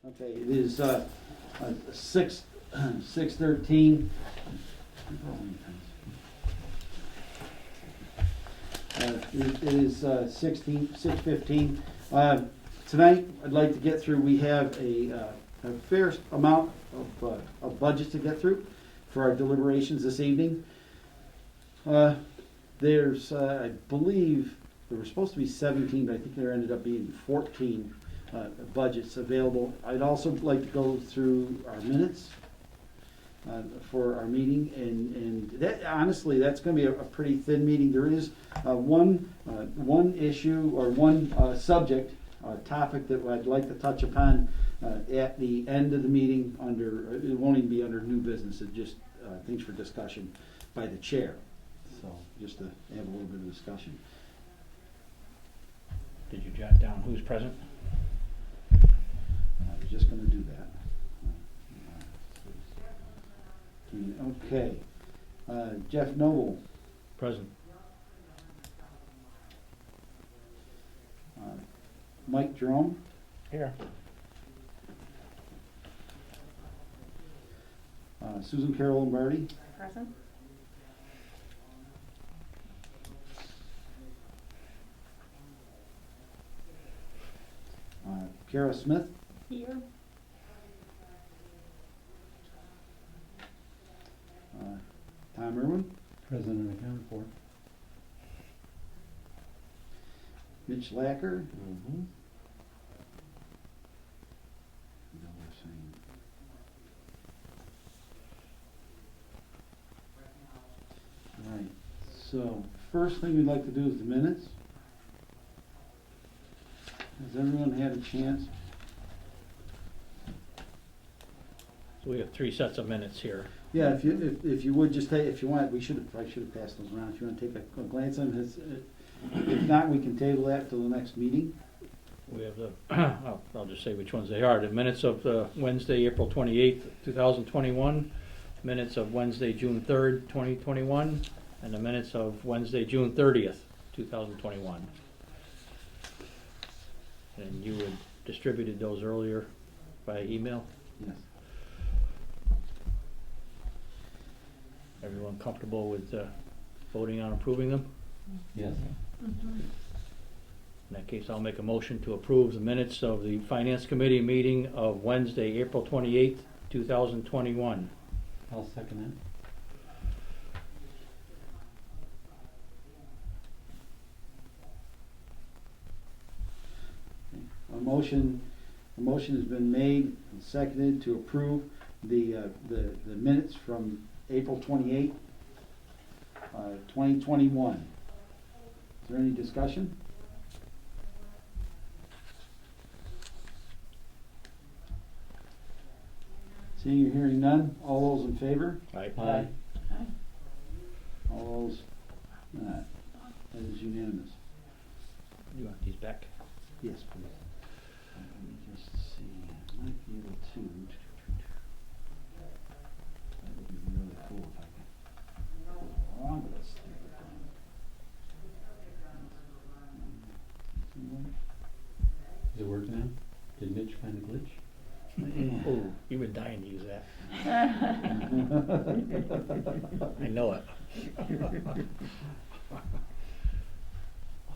Okay, it is 6:13. It is 6:15. Tonight, I'd like to get through, we have a fair amount of budget to get through for our deliberations this evening. There's, I believe, there were supposed to be 17, but I think there ended up being 14 budgets available. I'd also like to go through our minutes for our meeting, and that, honestly, that's going to be a pretty thin meeting. There is one issue or one subject, topic that I'd like to touch upon at the end of the meeting. Under, it won't even be under new business. It just things for discussion by the chair. So just to have a little bit of discussion. Did you jot down who's present? I was just going to do that. Okay. Jeff Noble. Present. Mike Jerome. Here. Susan Carol Lombardi. Present. Kara Smith. Here. Tom Irwin. Present and accounted for. Mitch Lacker. All right. So first thing we'd like to do is the minutes. Has everyone had a chance? So we have 3 sets of minutes here. Yeah, if you would just take, if you want, I should have passed those around. If you want to take a glance at them, if not, we can table that till the next meeting. We have the, I'll just say which ones they are. The minutes of Wednesday, April 28th, 2021, minutes of Wednesday, June 3rd, 2021, and the minutes of Wednesday, June 30th, 2021. And you had distributed those earlier by email. Yes. Everyone comfortable with voting on approving them? Yes. In that case, I'll make a motion to approve the minutes of the Finance Committee meeting of Wednesday, April 28th, 2021. I'll second A motion has been made and seconded to approve the minutes from April 28th, 2021. Is there any discussion? Seeing or hearing none, all those in favor? Aye. it. Aye. All those not. That is unanimous. You want these back? Yes, please. Let me just see. I might be able to. That would be really cool if I could go along with this Is it working now? Did Mitch find a glitch? thing. Oh, you've been dying to use that. I know it.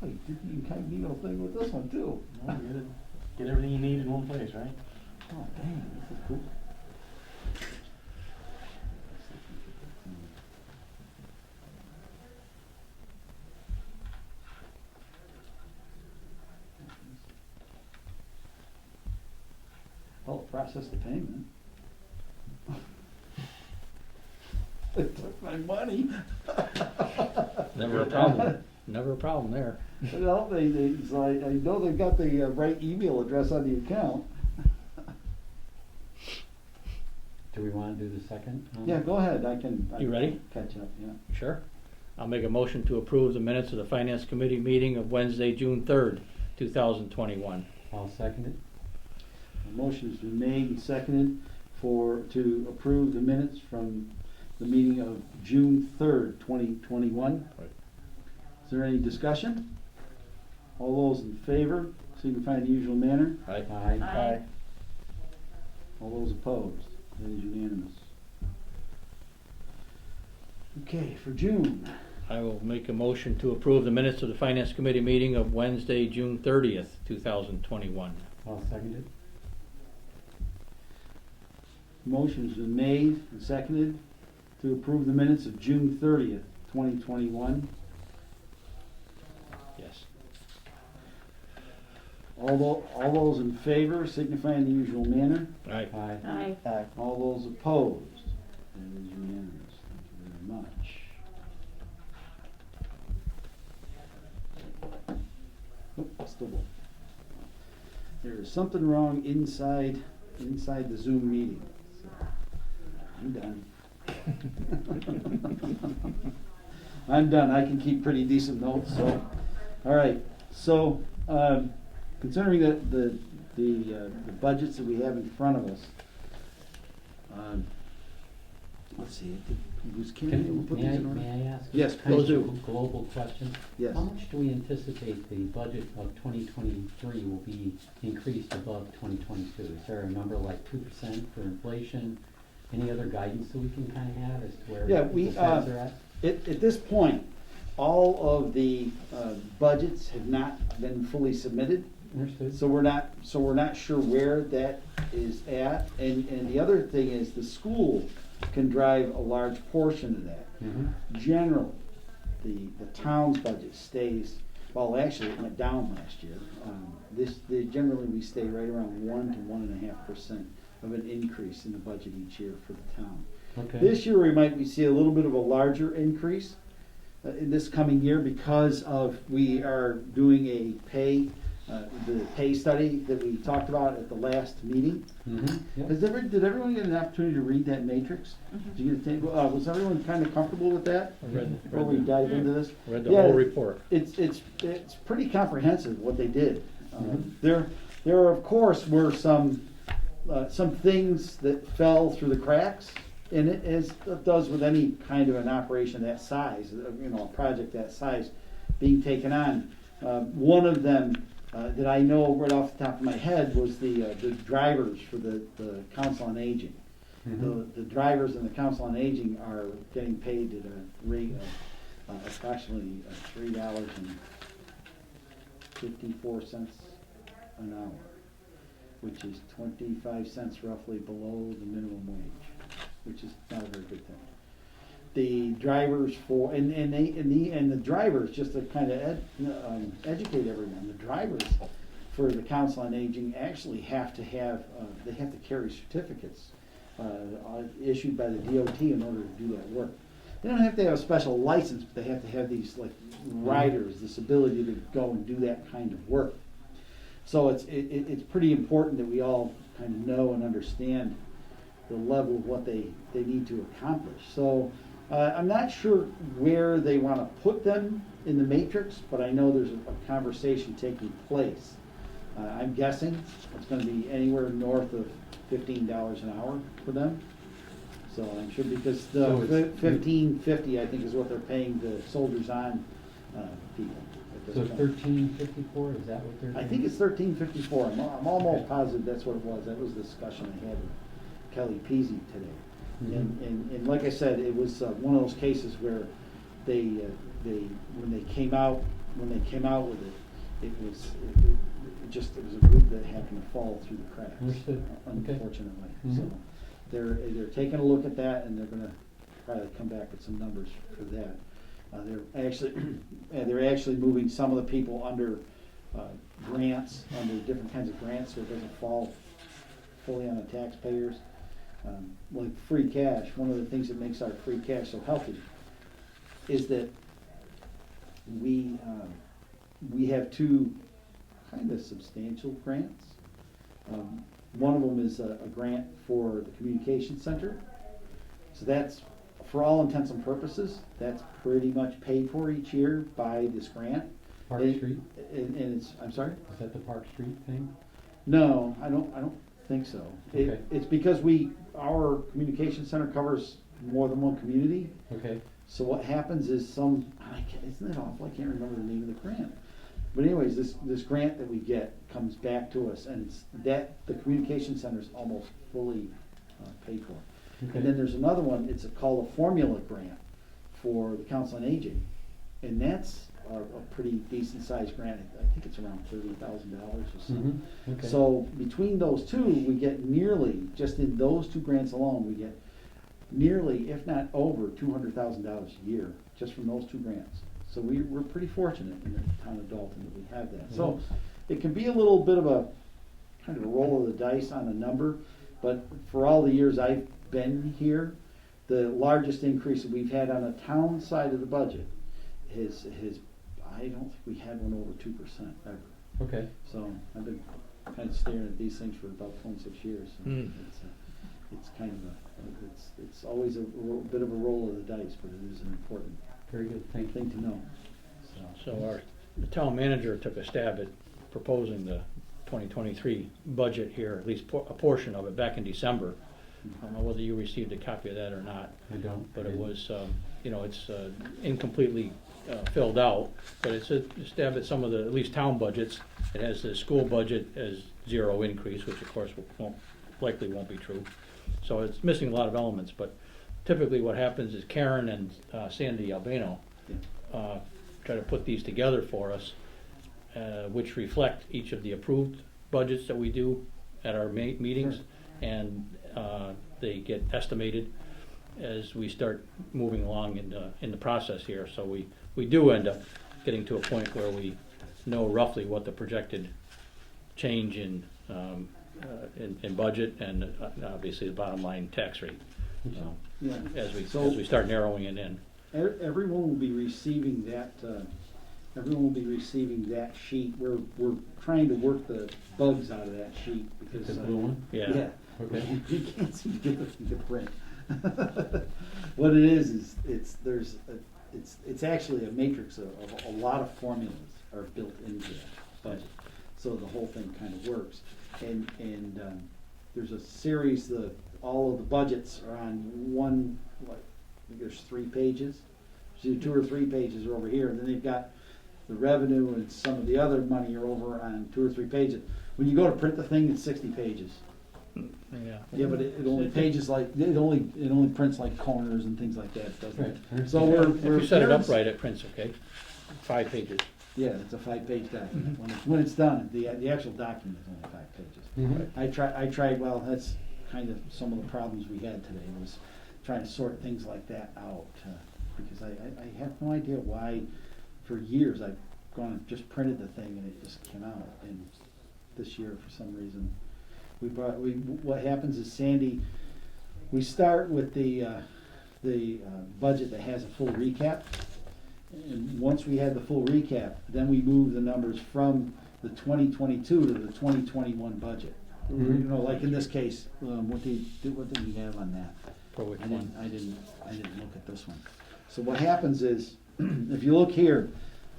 Oh, you did the incognito thing with this one too. Well, get everything you need in one place, right? Oh, dang, this is cool. Oh, process the payment. They took my money. Never a problem. Never a problem there. Well, so I know they've got the right email address on the account. Do we want to do the second? Yeah, go ahead, I can. You ready? Catch up, yeah. Sure. I'll make a motion to approve the minutes of the Finance Committee meeting of Wednesday, June 3rd, 2021. I'll second it. A motion's been made and seconded to approve the minutes from the meeting of June 3rd, 2021. Right. Is there any discussion? All those in favor, signify in the usual manner. Aye. Aye. Aye. All those opposed? That is unanimous. Okay, for June. I will make a motion to approve the minutes of the Finance Committee meeting of Wednesday, June 30th, 2021. I'll second it. Motion's been made and seconded to approve the minutes of June 30th, 2021. Yes. All those in favor signify in the usual manner. Aye. Aye. Aye. All those opposed? That is unanimous. Thank you very much. Oop, still going. There is something wrong inside the Zoom meeting. So, I'm done. I'm done. I can keep pretty decent notes. So, all right. So, considering that the budgets that we have in front of us, let's see. Was Karen able to put these in order? May I ask? Yes, kind please of do. a global question? Yes. How much do we anticipate the budget of 2023 will be increased above 2022? Is there a number like 2% for inflation? Any other guidance that we can kind of have as to where Yeah, people's heads are at? At this point, all of the budgets have not been fully submitted. Understood. So we're not sure where that is at, and the other thing is the school can drive a large portion of that. Mhm. Generally, the town's budget stays, well, actually it went down last year. Generally we stay right around 1 to 1.5% of an increase in the budget each year for the town. Okay. This year we see a little bit of a larger increase in this coming year because we are doing the pay study that we talked about at the last meeting. Mhm. Yep. Did everyone get an opportunity to read that matrix? Did you get a table? Was everyone kind of comfortable with that before we dive into this? Read the Yeah, whole report. It's pretty comprehensive what they did. Mhm. There of course were some things that fell through the cracks, and as it does with any kind of an operation that size, a project that size being taken on. One of them that I know right off the top of my head was the drivers for the Council on Aging. Mhm. The drivers in the Council on Aging are getting paid at a rate of approximately $3.54 an hour, which is 25 cents roughly below the minimum wage, which is not a very good thing. The drivers the drivers, just to kind of educate everyone, the drivers for the Council on Aging actually have to carry certificates issued by the DOT in order to do that work. They don't have to have a special license, but they have to have these like riders, this ability to go and do that kind of work. So it's pretty important that we all kind of know and understand the level of what they need to accomplish. So I'm not sure where they want to put them in the matrix, but I know there's a conversation taking place. I'm guessing it's going to be anywhere north of $15 an hour for them. So I'm sure because So the it's- $15.50 I think is what they're paying the soldiers on people. at this So point. 1354, is that what they're doing? I think it's 13.54. I'm almost positive that's what it was. That was the discussion I had with Kelly Peasy today. Mhm. And like I said, it was one of those cases where when they came out with it was a group that happened to fall through the cracks. Understood. Okay. Unfortunately. Mhm. So they're taking a look at that, and they're going to probably come back with some numbers for that. They're actually moving some of the people under grants, under different kinds of grants, so it doesn't fall fully on the taxpayers. Like free cash, one of the things that makes our free cash so healthy is that we have two kind of substantial grants. One of them is a grant for the communication center. So that's, for all intents and purposes, that's pretty much paid for each year by this grant. Park And- Street? And it's, I'm sorry? Is that the Park Street thing? No, I don't think so. Okay. It's because our communication center covers more than one community. Okay. So what happens is isn't it awful? I can't remember the name of the grant. But anyways, this grant that we get comes back to us, and it's the communication center is almost fully paid for. Okay. And then there's another one, it's called a formula grant for the Council on Aging. And that's a pretty decent sized grant. I think it's around $30,000 or something. Okay. So between those two, we get nearly, just in those two grants alone, we get nearly, if not over, $200,000 a year, just from those two grants. So we're pretty fortunate in the town of Dalton that we have that. So it can be a little bit of a, kind of a roll of the dice on a number, but for all the years I've been here, the largest increase that we've had on a town side of the budget is I don't think we had one over 2% ever. Okay. So I've been kind of staring at these things for about 26 years. So it's kind of it's always a bit of a roll of the dice, but it is an important Very good, thank you. thing to know. So the town manager took a stab at proposing the 2023 budget here, at least a portion of it, back in December. I don't know whether you received a copy of that or not, I don't. but it was, it's incompletely filled out, but it's a stab at some of the, at least town budgets. It has the school budget as 0 increase, which of course likely won't be true. So it's missing a lot of elements, but typically what happens is Karen and Sandy Albano try to put these together for us, which reflect each of the approved budgets that we do at our meetings, and they get estimated as we start moving along in the process here. So we do end up getting to a point where we know roughly what the projected change in budget and obviously the bottom line tax rate. Yeah. As we start narrowing it in. Everyone will be receiving that. Everyone will be receiving that sheet. We're trying to work the bugs out of that sheet because The blue one? Yeah. Okay. You can't seem to get the thing to print. What it is it's actually a matrix of a lot of formulas are built into that budget, so the whole thing kind of works. And there's a series all of the budgets are on one, I think there's 3 pages. So 2 or 3 pages are over here, and then they've got the revenue and some of the other money are over on 2 or 3 pages. When you go to print the thing, it's 60 pages. Yeah, but it only pages like it only prints like corners and things like that, doesn't it? Right. So we're If you set it up right, it prints okay. 5 pages. Yeah, it's a 5-page document. When it's done, the actual document is only 5 pages. Mhm. I tried. Well, that's kind of some of the problems we had today was trying to sort things like that out because I have no idea why. For years I've gone and just printed the thing and it just came out. And this year, for some reason, what happens is Sandy. We start with the budget that has a full recap. And once we had the full recap, then we move the numbers from the 2022 to the 2021 budget. Mhm. You know, like in this case, what did we have on that? For which I one? didn't look at this one. So what happens is, if you look here,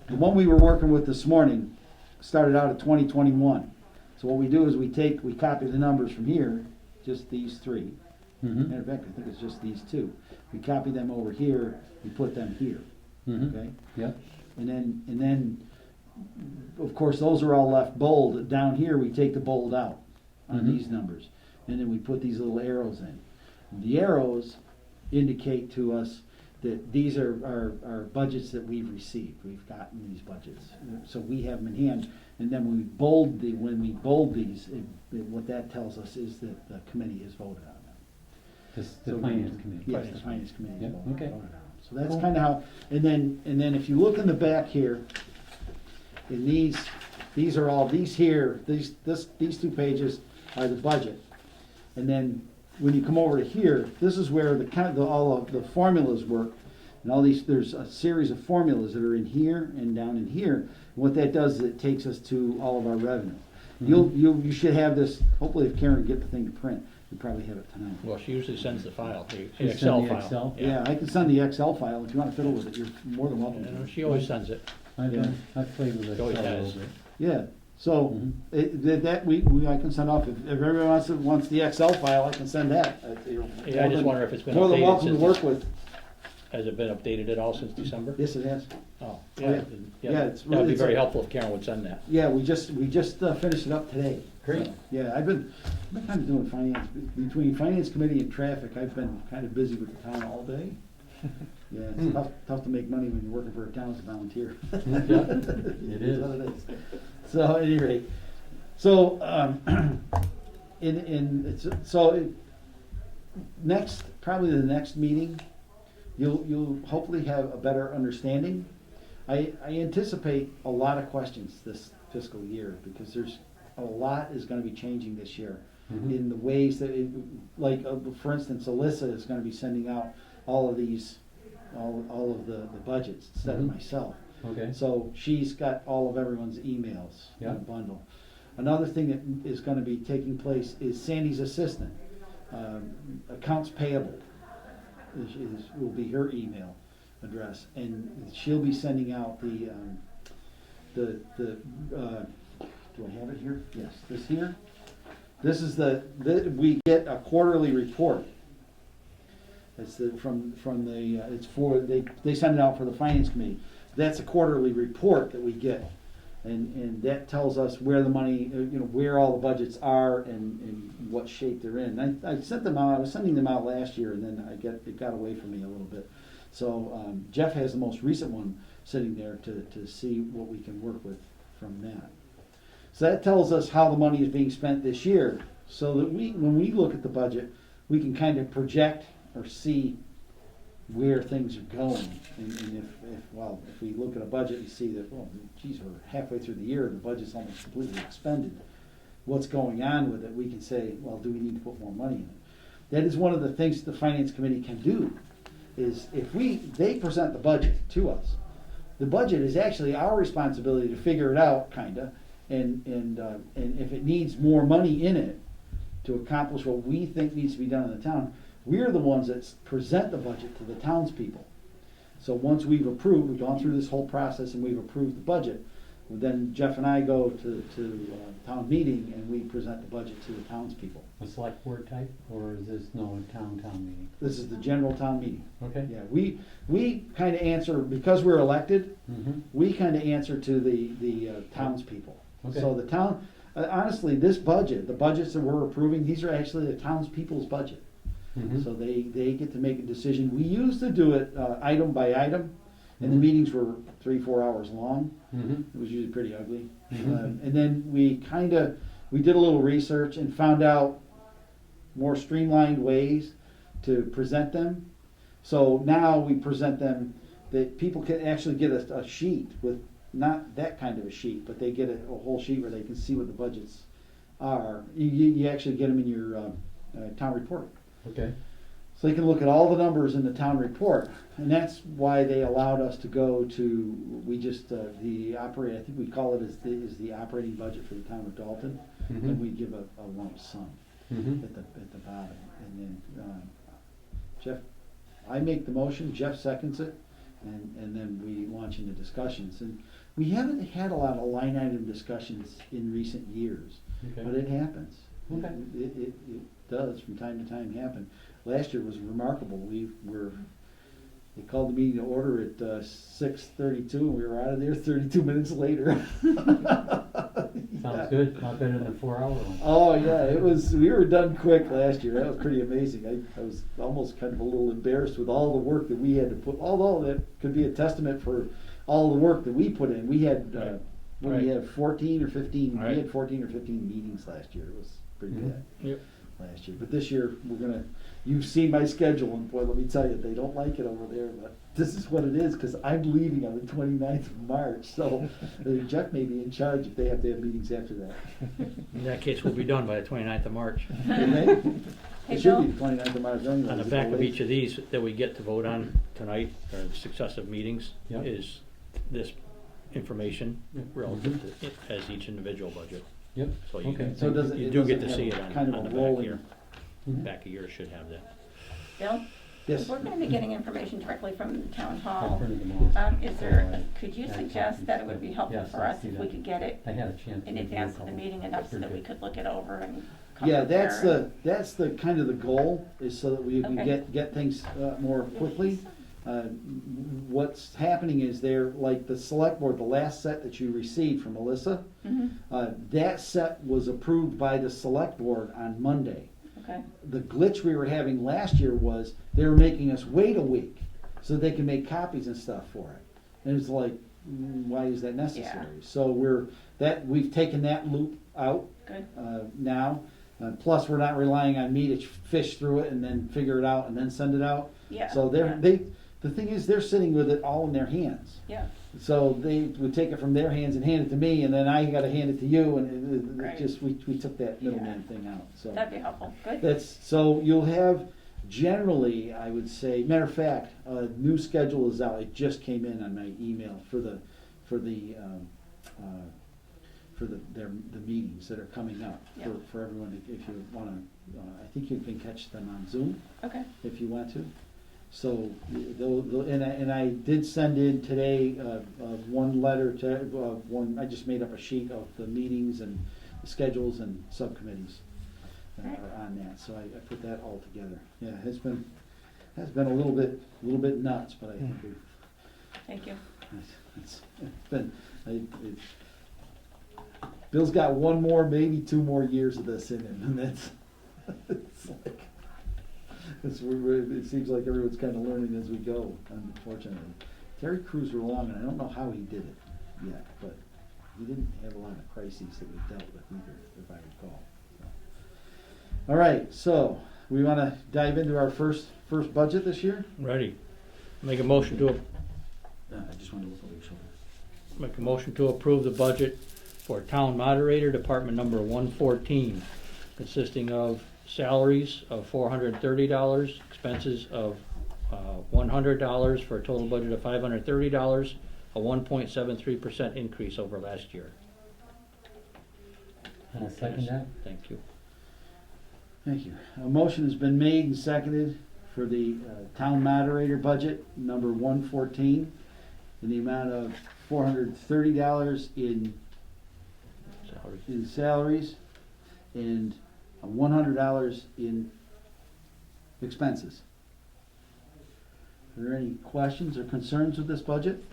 the one we were working with this morning started out at 2021. So what we do is we copy the numbers from here, just these 3. Mhm. Matter of fact, I think it's just these 2. We copy them over here, we put them here. Mhm. Okay? Yeah. And then, of course, those are all left bold. Down here, we take the bold out on Mhm. these numbers. And then we put these little arrows in. The arrows indicate to us that these are budgets that we've received. We've gotten these budgets. So we have them in hand. And then when we bold these, what that tells us is that the committee has voted on them. The So finance committee. Yes, the finance committee Yeah, voted okay. on them. So that's Cool. kind of how, and then if you look in the back here, in these are all, these 2 pages are the budget. And then when you come over to here, this is where all of the formulas work. And all these, there's a series of formulas that are in here and down in here. And what that does is it takes us to all of our revenue. You should have this, hopefully if Karen can get the thing to print, you probably have it tonight. Well, she usually sends the file, the She Excel send the file. Excel? Yeah, I can send the Excel file. If you want to fiddle with it, you're more than welcome to. She always sends it. I've played with it a Always little has. bit. Yeah, so Mhm. I can send off, if everyone wants the Excel file, I can send that. Yeah, I just wonder if it's been More than updated welcome to since, work with. has it been updated at all since December? Yes, it has. Oh, Oh, yeah. Yeah, it's That would be it's very a- helpful if Karen would send that. Yeah, we just finished it up today. Great. So, yeah, I've been kind of doing finance, between finance committee and traffic, I've been kind of busy with the town all day. Yeah, it's tough to make money when you're working for a town as a volunteer. Yeah, it is. What it is. So at any rate, so, next, probably the next meeting, you'll hopefully have a better understanding. I anticipate a lot of questions this fiscal year, because there's a lot is gonna be changing this year Mhm. in the ways that, like, for instance, Alyssa is gonna be sending out all of these, all of the budgets instead of Mhm. myself. Okay. So she's got all of everyone's emails in Yeah. a bundle. Another thing that is gonna be taking place is Sandy's assistant, accounts payable will be her email address, and she'll be sending out do I have it here? Yes, this here. This is we get a quarterly report. It's they send it out for the finance committee. That's a quarterly report that we get. And that tells us where the money, where all the budgets are and what shape they're in. I sent them out, I was sending them out last year, and then it got away from me a little bit. So Jeff has the most recent one sitting there to see what we can work with from that. So that tells us how the money is being spent this year, so that when we look at the budget, we can kind of project or see where things are going. And if we look at a budget and see that, well, geez, we're halfway through the year and the budget's almost completely expended, what's going on with it, we can say, well, do we need to put more money in it? That is one of the things the finance committee can do, is they present the budget to us. The budget is actually our responsibility to figure it out, kinda, and if it needs more money in it to accomplish what we think needs to be done in the town, we're the ones that present the budget to the townspeople. So once we've gone through this whole process and we've approved the budget, then Jeff and I go to town meeting and we present the budget to the townspeople. A select board type, or is this town meeting? This is the general town meeting. Okay. Yeah, we kind of answer, because we're elected, Mm-hmm. we kind of answer to the townspeople. Okay. So the town, honestly, this budget, the budgets that we're approving, these are actually the townspeople's budget. Mm-hmm. So they get to make a decision. We used to do it item by item, and the Mhm. meetings were 3-4 hours long. Mm-hmm. It was usually pretty ugly. Mhm. And then we did a little research and found out more streamlined ways to present them. So now we present them that people can actually get a sheet with, not that kind of a sheet, but they get a whole sheet where they can see what the budgets are. You actually get them in your town report. Okay. So they can look at all the numbers in the town report, and that's why they allowed us to go to, I think we call it is the operating budget for the town of Dalton, Mhm. and we give a lump sum Mm-hmm. at the bottom, and then Jeff, I make the motion, Jeff seconds it, and then we launch into discussions, and we haven't had a lot of line item discussions in recent years, but Okay. it happens. Okay. It does from time to time happen. Last year was remarkable. They called the meeting to order at 6:32, and we were out of there 32 minutes later. Sounds good. Not better than a 4-hour one. Oh yeah, we were done quick last year. That was pretty amazing. I was almost kind of a little embarrassed with all the work that we had to put, although that could be a testament for all the work that we put in. We had, Right. we Right. had 14 or 15, Right. we had 14 or 15 meetings last year. It was pretty Mhm. bad. Yep. Last year, but this year you've seen my schedule, and boy, let me tell you, they don't like it over there, but this is what it is, because I'm leaving on the 29th of March, so Jeff may be in charge if they have to have meetings after that. In that case, we'll be done by the 29th of March. Okay? Hey, It should Bill? be the 29th of March anyway. On the back of each of these that we get to vote on tonight, or the successive meetings, Yep. is this information Yep. relative to it as each individual budget. Yep. So you Okay. can, So it doesn't- you it do get doesn't to see have it on kind of the a back rolling- here. Mhm. Back of yours should have that. Bill? Yes. We're gonna be getting information directly from the town I hall. printed them all. Could you Yeah, suggest copies, that it would be but helpful yes, for I us see if that. we could get it I had a chance. to in review advance a of the couple. meeting enough so that we Pretty could look it over and come Yeah, prepared? that's the kind of the goal, is so that we Okay. get things more quickly. what's happening is they're, like the select board, the last set that you received from Melissa, that set was approved by the select board on Monday. Okay, The glitch we were having last year was they were making us wait a week so they can make copies and stuff for it. And it's like, why is that necessary? So we've taken that loop out good. now. Plus, we're not relying on me to fish through it and then figure it out and then send it out. Yeah. So yeah. the thing is, they're sitting with it all in their hands. Yeah, So they would take it from their hands and hand it to me, and then I got to hand it to you, and it Right. just we took that middleman thing out. So that'd be helpful, good. so you'll have generally, I would say. Matter of fact, a new schedule is out. It just came in on my email for the meetings that are coming up Yeah. for everyone. If you want to, I think you can catch them on Zoom Okay, if you want to. So, and I did send in today one letter to one. I just made up a sheet of the meetings and the schedules and subcommittees that Right. are on that. So I put that all together. Yeah, it's been a little bit nuts, but I think thank you. it's been. Bill's got one more, maybe 2 more years of this in him, and that's it's like. It seems like everyone's kind of learning as we go, unfortunately. Terry Crews were along, and I don't know how he did it yet, but he didn't have a lot of crises that we dealt with either, if I recall. So. All right, so we want to dive into our first budget this year. Ready. Make a motion to, I just wanted to look over your shoulder. make a motion to approve the budget for Town Moderator, Department number 114, consisting of salaries of $430, expenses of $100 for a total budget of $530, a 1.73% increase over last year. I'll second that. Thank you. Thank you. A motion has been made and seconded for the town moderator budget number 114 in the amount of $430 in salaries and $100 in expenses. Are there any questions or concerns with this budget?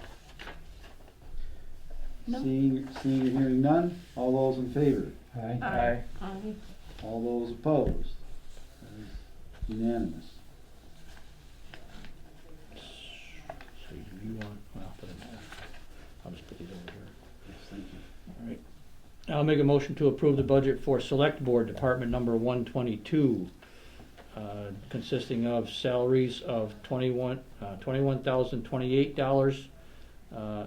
No. Seeing and hearing none, all those in favor? Aye. Aye. All those opposed? That is unanimous. So you want, well, doesn't matter. I'll just put these over here. Yes, thank you. All right. I'll make a motion to approve the budget for Select Board Department number 122, consisting of salaries of $21,028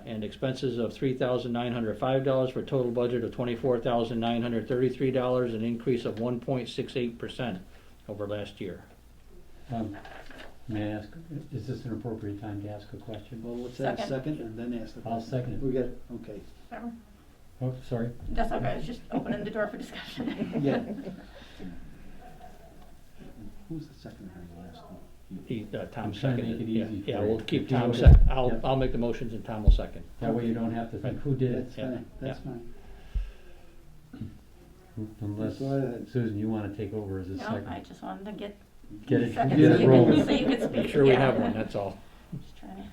and expenses of $3,905 for a total budget of $24,933, an increase of 1.68% over last year. May I ask, is this an appropriate time to ask a question? Well, let's have a Second. second and then ask the I'll question. second it. We got, okay. Whatever. Oh, sorry. That's okay, it's just opening the door for discussion. Yeah. Who's the second or the last one? Tom I'm trying to seconded. make it Yeah, easy yeah, for we'll you. keep If you Tom would- second. Yep. I'll make the motions and Tom will second. That way you don't have to think, who did it? That's Yeah, fine, that's yeah. fine. Unless, Go ahead. Susan, you want to take over as a No, second? I just wanted to get Get it, seconds get so it you rolling. could, so you could speak. Make sure we Yeah. have one, that's all. Just trying to.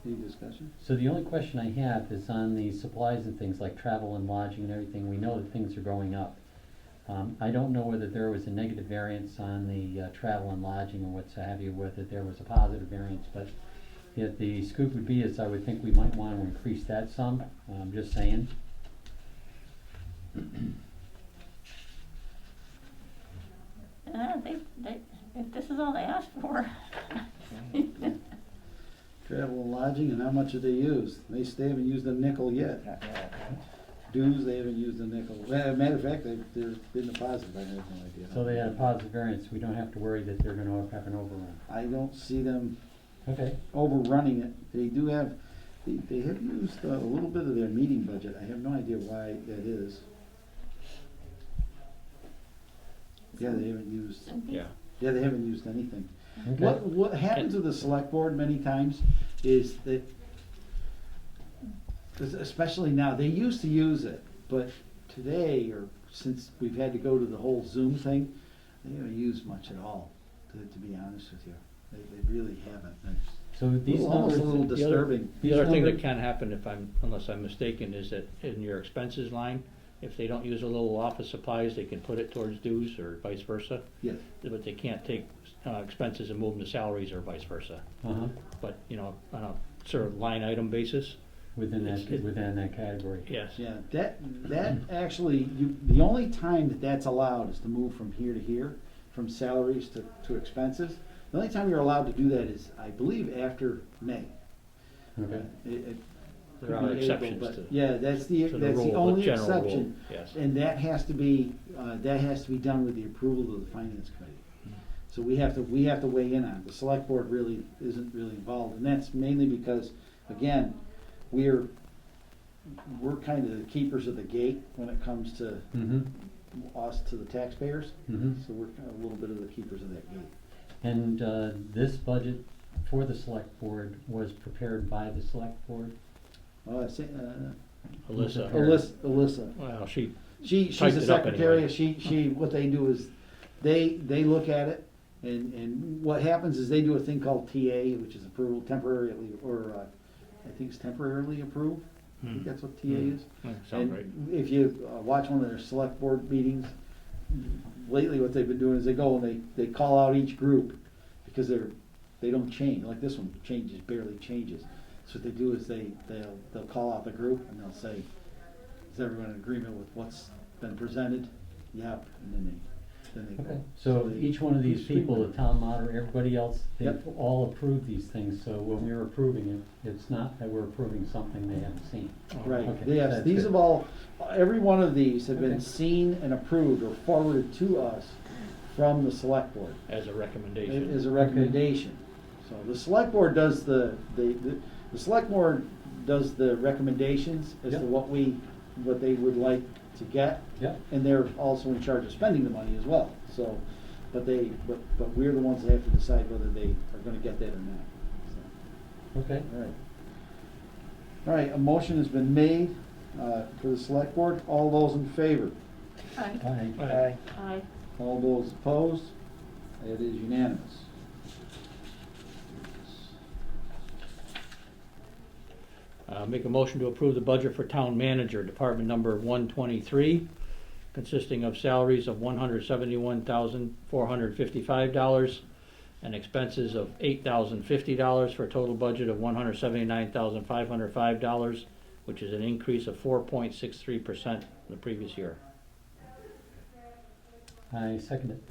Any discussion? So the only question I have is on the supplies and things like travel and lodging and everything. We know that things are going up. I don't know whether there was a negative variance on the travel and lodging or what's have you, whether there was a positive variance, but if the scoop would be is I would think we might want to increase that some. I'm just saying. If this is all they asked for. Travel and lodging, and how much have they used? They haven't used a nickel yet. Dues, they haven't used a nickel. Matter of fact, they're been a positive, I have no idea. So they had a positive variance. We don't have to worry that they're going to have an overrun. I don't see them Okay. overrunning it. They do have, they have used a little bit of their meeting budget. I have no idea why that is. Yeah, they haven't used, Yeah. they haven't used anything. Okay. What happens with the select board many times is that, 'cause especially now, they used to use it, but today, or since we've had to go to the whole Zoom thing, they haven't used much at all. to be honest with you. They really haven't. So these It's almost numbers. a little The other- disturbing. The other thing that numbers- can happen unless I'm mistaken, is that in your expenses line, if they don't use a little office supplies, they can put it towards dues or vice versa. Yes, But they can't take expenses and move them to salaries or vice versa. Uh-huh, But, on a sort of line item basis, within It's- that category. yes. yeah, that actually, the only time that that's allowed is to move from here to here, from salaries to expenses. The only time you're allowed to do that is, I believe, after May. Okay, It There could are be April, exceptions but to yeah, that's the to the rule, the only general rule, exception. yes. And that has to be done with the approval of the finance committee. So we have to weigh in on it. The select board really isn't really involved, and that's mainly because, again, we're kind of the keepers of the gate when it comes to mm-hmm, us, to the taxpayers. mm-hmm. So we're kind of a little bit of the keepers of that gate. And, this budget for the select board was prepared by the select board? Oh, I say, Alyssa, Alyssa. well, she She's Typed the it up secretary. anyway. She what they do is they look at it, and what happens is they do a thing called TA, which is approval temporarily, or I think it's temporarily approved. I think that's what TA is. sounds right. And if you watch one of their select board meetings, lately what they've been doing is they go and they call out each group, because they don't change, like this one barely changes. So what they do is they'll call out the group and they'll say, is everyone in agreement with what's been presented? Yep, and then they Okay, go. so they- each one of these people, the town moderator, everybody else, they've Yep. all approved these things, so when we're approving it, it's not that we're approving something they haven't seen. Right, Okay, yes, that's these good. have all, every one of these have been Okay. seen and approved or forwarded to us from the select board. As a It recommendation. is a recommendation. So the select board does the select board does the recommendations as to Yep. what they would like to get, Yep, and they're also in charge of spending the money as well. So, but we're the ones that have to decide whether they are gonna get that or not. So, okay. all right. All right, a motion has been made, for the select board. All those in favor? Aye. Aye. Aye. All those opposed? It is unanimous. Make a motion to approve the budget for town manager, department number 123, consisting of salaries of $171,455 and expenses of $8,050 for a total budget of $179,505, which is an increase of 4.63% from the previous year. I second it.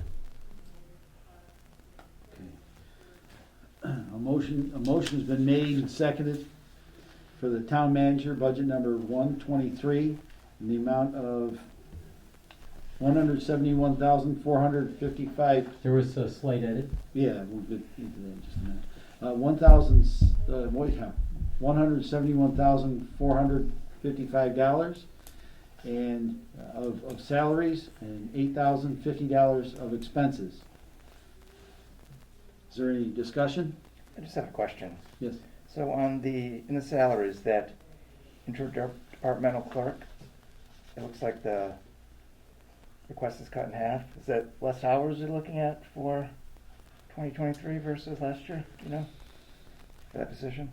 Okay. A motion has been made and seconded for the town manager, budget number 123, in the amount of $171,455. There was a slight edit. Yeah, we'll get into that in just a minute. $171,455 and of salaries, and $8,050 of expenses. Is there any discussion? I just have a question. Yes. So in the salaries, that interdepartmental clerk, it looks like the request is cut in half. Is that less hours you're looking at for 2023 versus last year, for that position?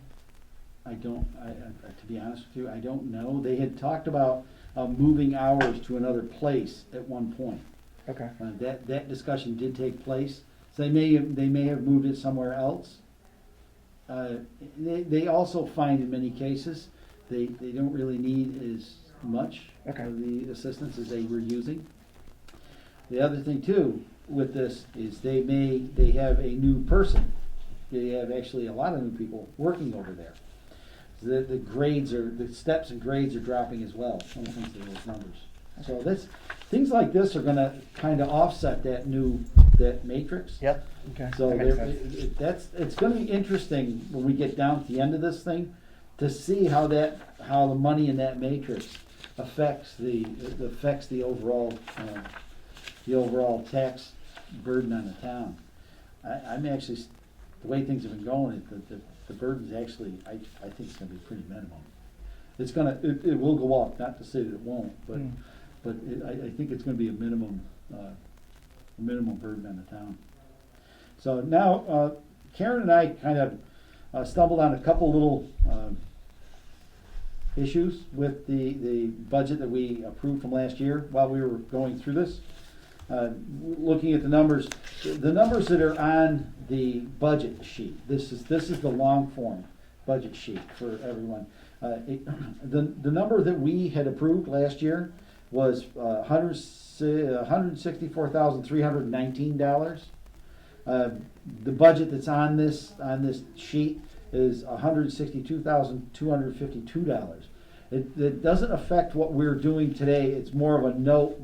I don't, to be honest with you, I don't know. They had talked about moving hours to another place at one point. Okay. That discussion did take place. So they may have moved it somewhere else. They also find in many cases, they don't really need as much Okay. of the assistance as they were using. The other thing too with this is they have a new person. They have actually a lot of new people working over there. The steps and grades are dropping as well when it comes to those numbers. So things like this are gonna kind of offset that matrix. Yep. Okay. So that makes sense. it's gonna be interesting when we get down to the end of this thing to see how the money in that matrix affects the overall tax burden on the town. I'm actually, the way things have been going, the burden's actually, I think it's gonna be pretty minimum. It will go up, not to say that it won't, but Mm. I think it's gonna be a minimum burden on the town. So now, Karen and I kind of stumbled on a couple little issues with the budget that we approved from last year while we were going through this. Looking at the numbers that are on the budget sheet, this is the long form budget sheet for everyone. The number that we had approved last year was $164,319. The budget that's on this sheet is $162,252. It doesn't affect what we're doing today. It's more of a note.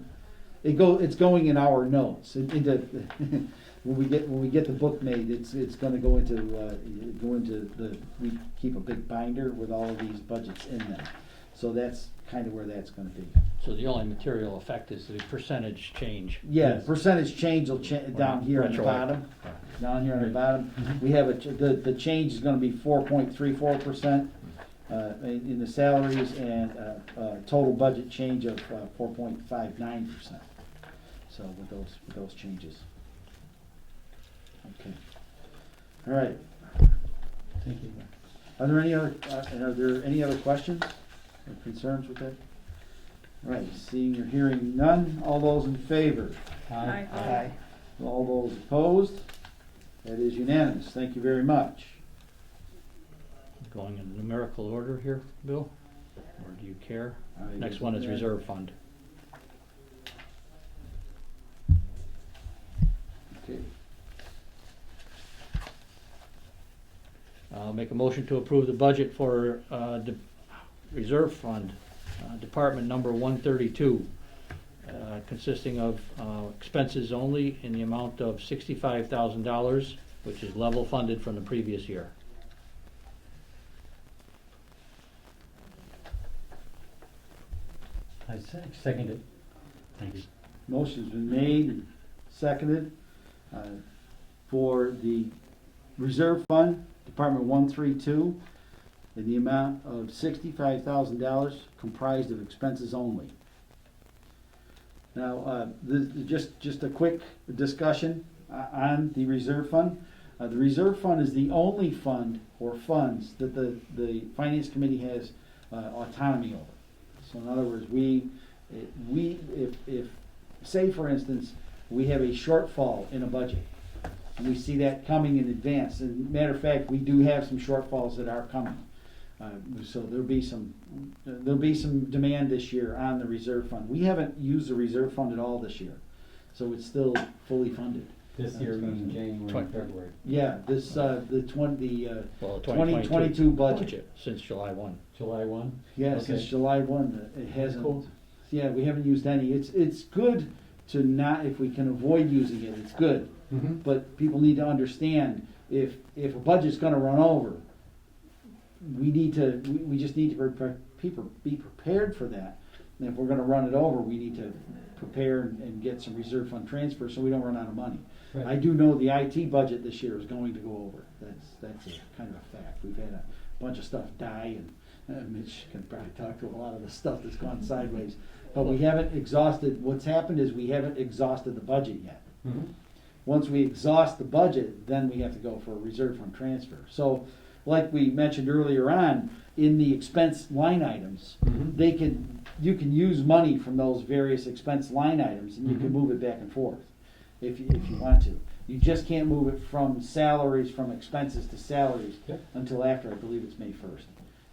It's going in our notes. When we get the book made, it's going to go into the. We keep a big binder with all of these budgets in them. So that's kind of where that's going to be. So the only material effect is the percentage change. Yeah, percentage change will down here on the Retroactive. bottom. Down here on the bottom, we have the change is going to be 4.34% in the salaries and total budget change of 4.59%. So with those changes. Okay. All right. Thank you. Are there any other questions or concerns with that? All right. Seeing or hearing none. All those in favor? Aye. Aye. All those opposed? That is unanimous. Thank you very much. Going in numerical order here, Bill? Or do you care? I Next guess one is that- reserve fund. Okay. I'll make a motion to approve the budget for reserve fund, department number 132, consisting of expenses only in the amount of $65,000, which is level funded from the previous year. I second it. Thank you. Motion's been made and seconded for the reserve fund, Department 132, in the amount of $65,000 comprised of expenses only. Now, just a quick discussion on the reserve fund. The reserve fund is the only fund or funds that the Finance Committee has autonomy over. So in other words, if say for instance, we have a shortfall in a budget, and we see that coming in advance, and matter of fact, we do have some shortfalls that are coming. So there'll be some demand this year on the reserve fund. We haven't used the reserve fund at all this year, so it's still fully funded. This year meaning January and February. Yeah, this the 2022 2022 budget. since July 1. July 1? Yeah, Okay. since July 1, it hasn't. Cool. Yeah, we haven't used any. It's good to not, if we can avoid using it, it's good. Mm-hmm. But people need to understand if a budget's going to run over, we just need to be prepared for that. And if we're going to run it over, we need to prepare and get some reserve fund transfer so we don't run out of money. Right. I do know the IT budget this year is going to go over. That's a kind of a fact. We've had a bunch of stuff die, and Mitch can probably talk to a lot of the stuff that's gone sideways. But we haven't exhausted. What's happened is we haven't exhausted the budget yet. Mm-hmm. Once we exhaust the budget, then we have to go for a reserve fund transfer. So, like we mentioned earlier on, in the expense line items, Mm-hmm. you can use money from those various expense line items, and you can Mhm. move it back and forth if you want to. You just can't move it from salaries, from expenses to salaries Yep. until after, I believe it's May 1st.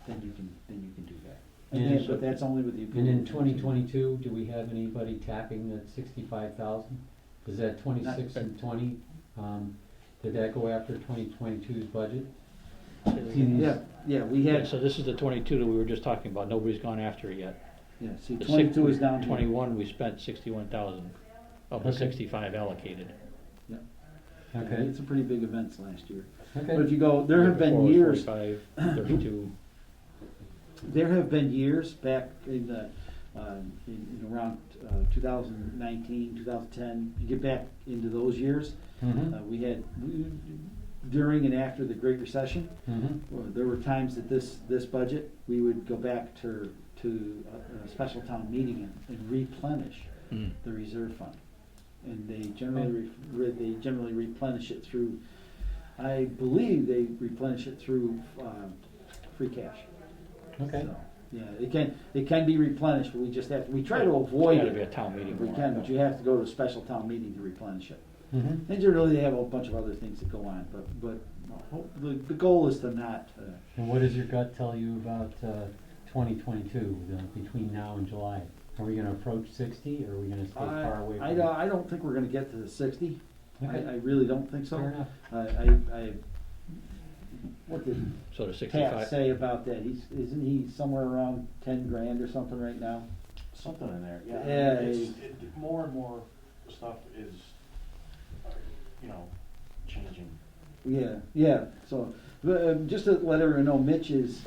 Then you can do that. And Again, so- but that's only with the. And in 2022, do we have anybody tapping that 65,000? Is that 26 and 20? Did that go after 2022's budget? Yeah, we Yeah, had, so this is the 22 that we were just talking about. Nobody's gone after it yet. yeah, see, The 22 is down here. 21, we spent 61,000 of the Okay. 65 allocated. Okay. It's a pretty big events last year. But if Okay. you go, there have been Before it was years, 45, 32. there have been years back in the, in around 2019, 2010, you get back into those years, Mm-hmm. during and after the Great Recession, Mm-hmm. there were times that this budget, we would go back to a special town meeting and replenish Mm. the reserve fund. And they generally replenish it through, I believe they replenish it through, free cash. Okay. So, yeah, it can be replenished, but we try to avoid It's gotta be a it town meeting if we warrant. can, but you have to go to a special town meeting to replenish it. Mm-hmm. And generally, they have a bunch of other things that go on, but the goal is to not, And what does your gut tell you about 2022, between now and July? Are we gonna approach 60, or are we gonna stay far away from it? I don't think we're gonna get to the 60. Okay. I really don't think so. Fair enough. What did So the Pat 65, say about that? Isn't he somewhere around 10 grand or something right now? Something in there, yeah. Yeah, More and more stuff is, you know, changing. Yeah. So, just to let everyone know, Mitch is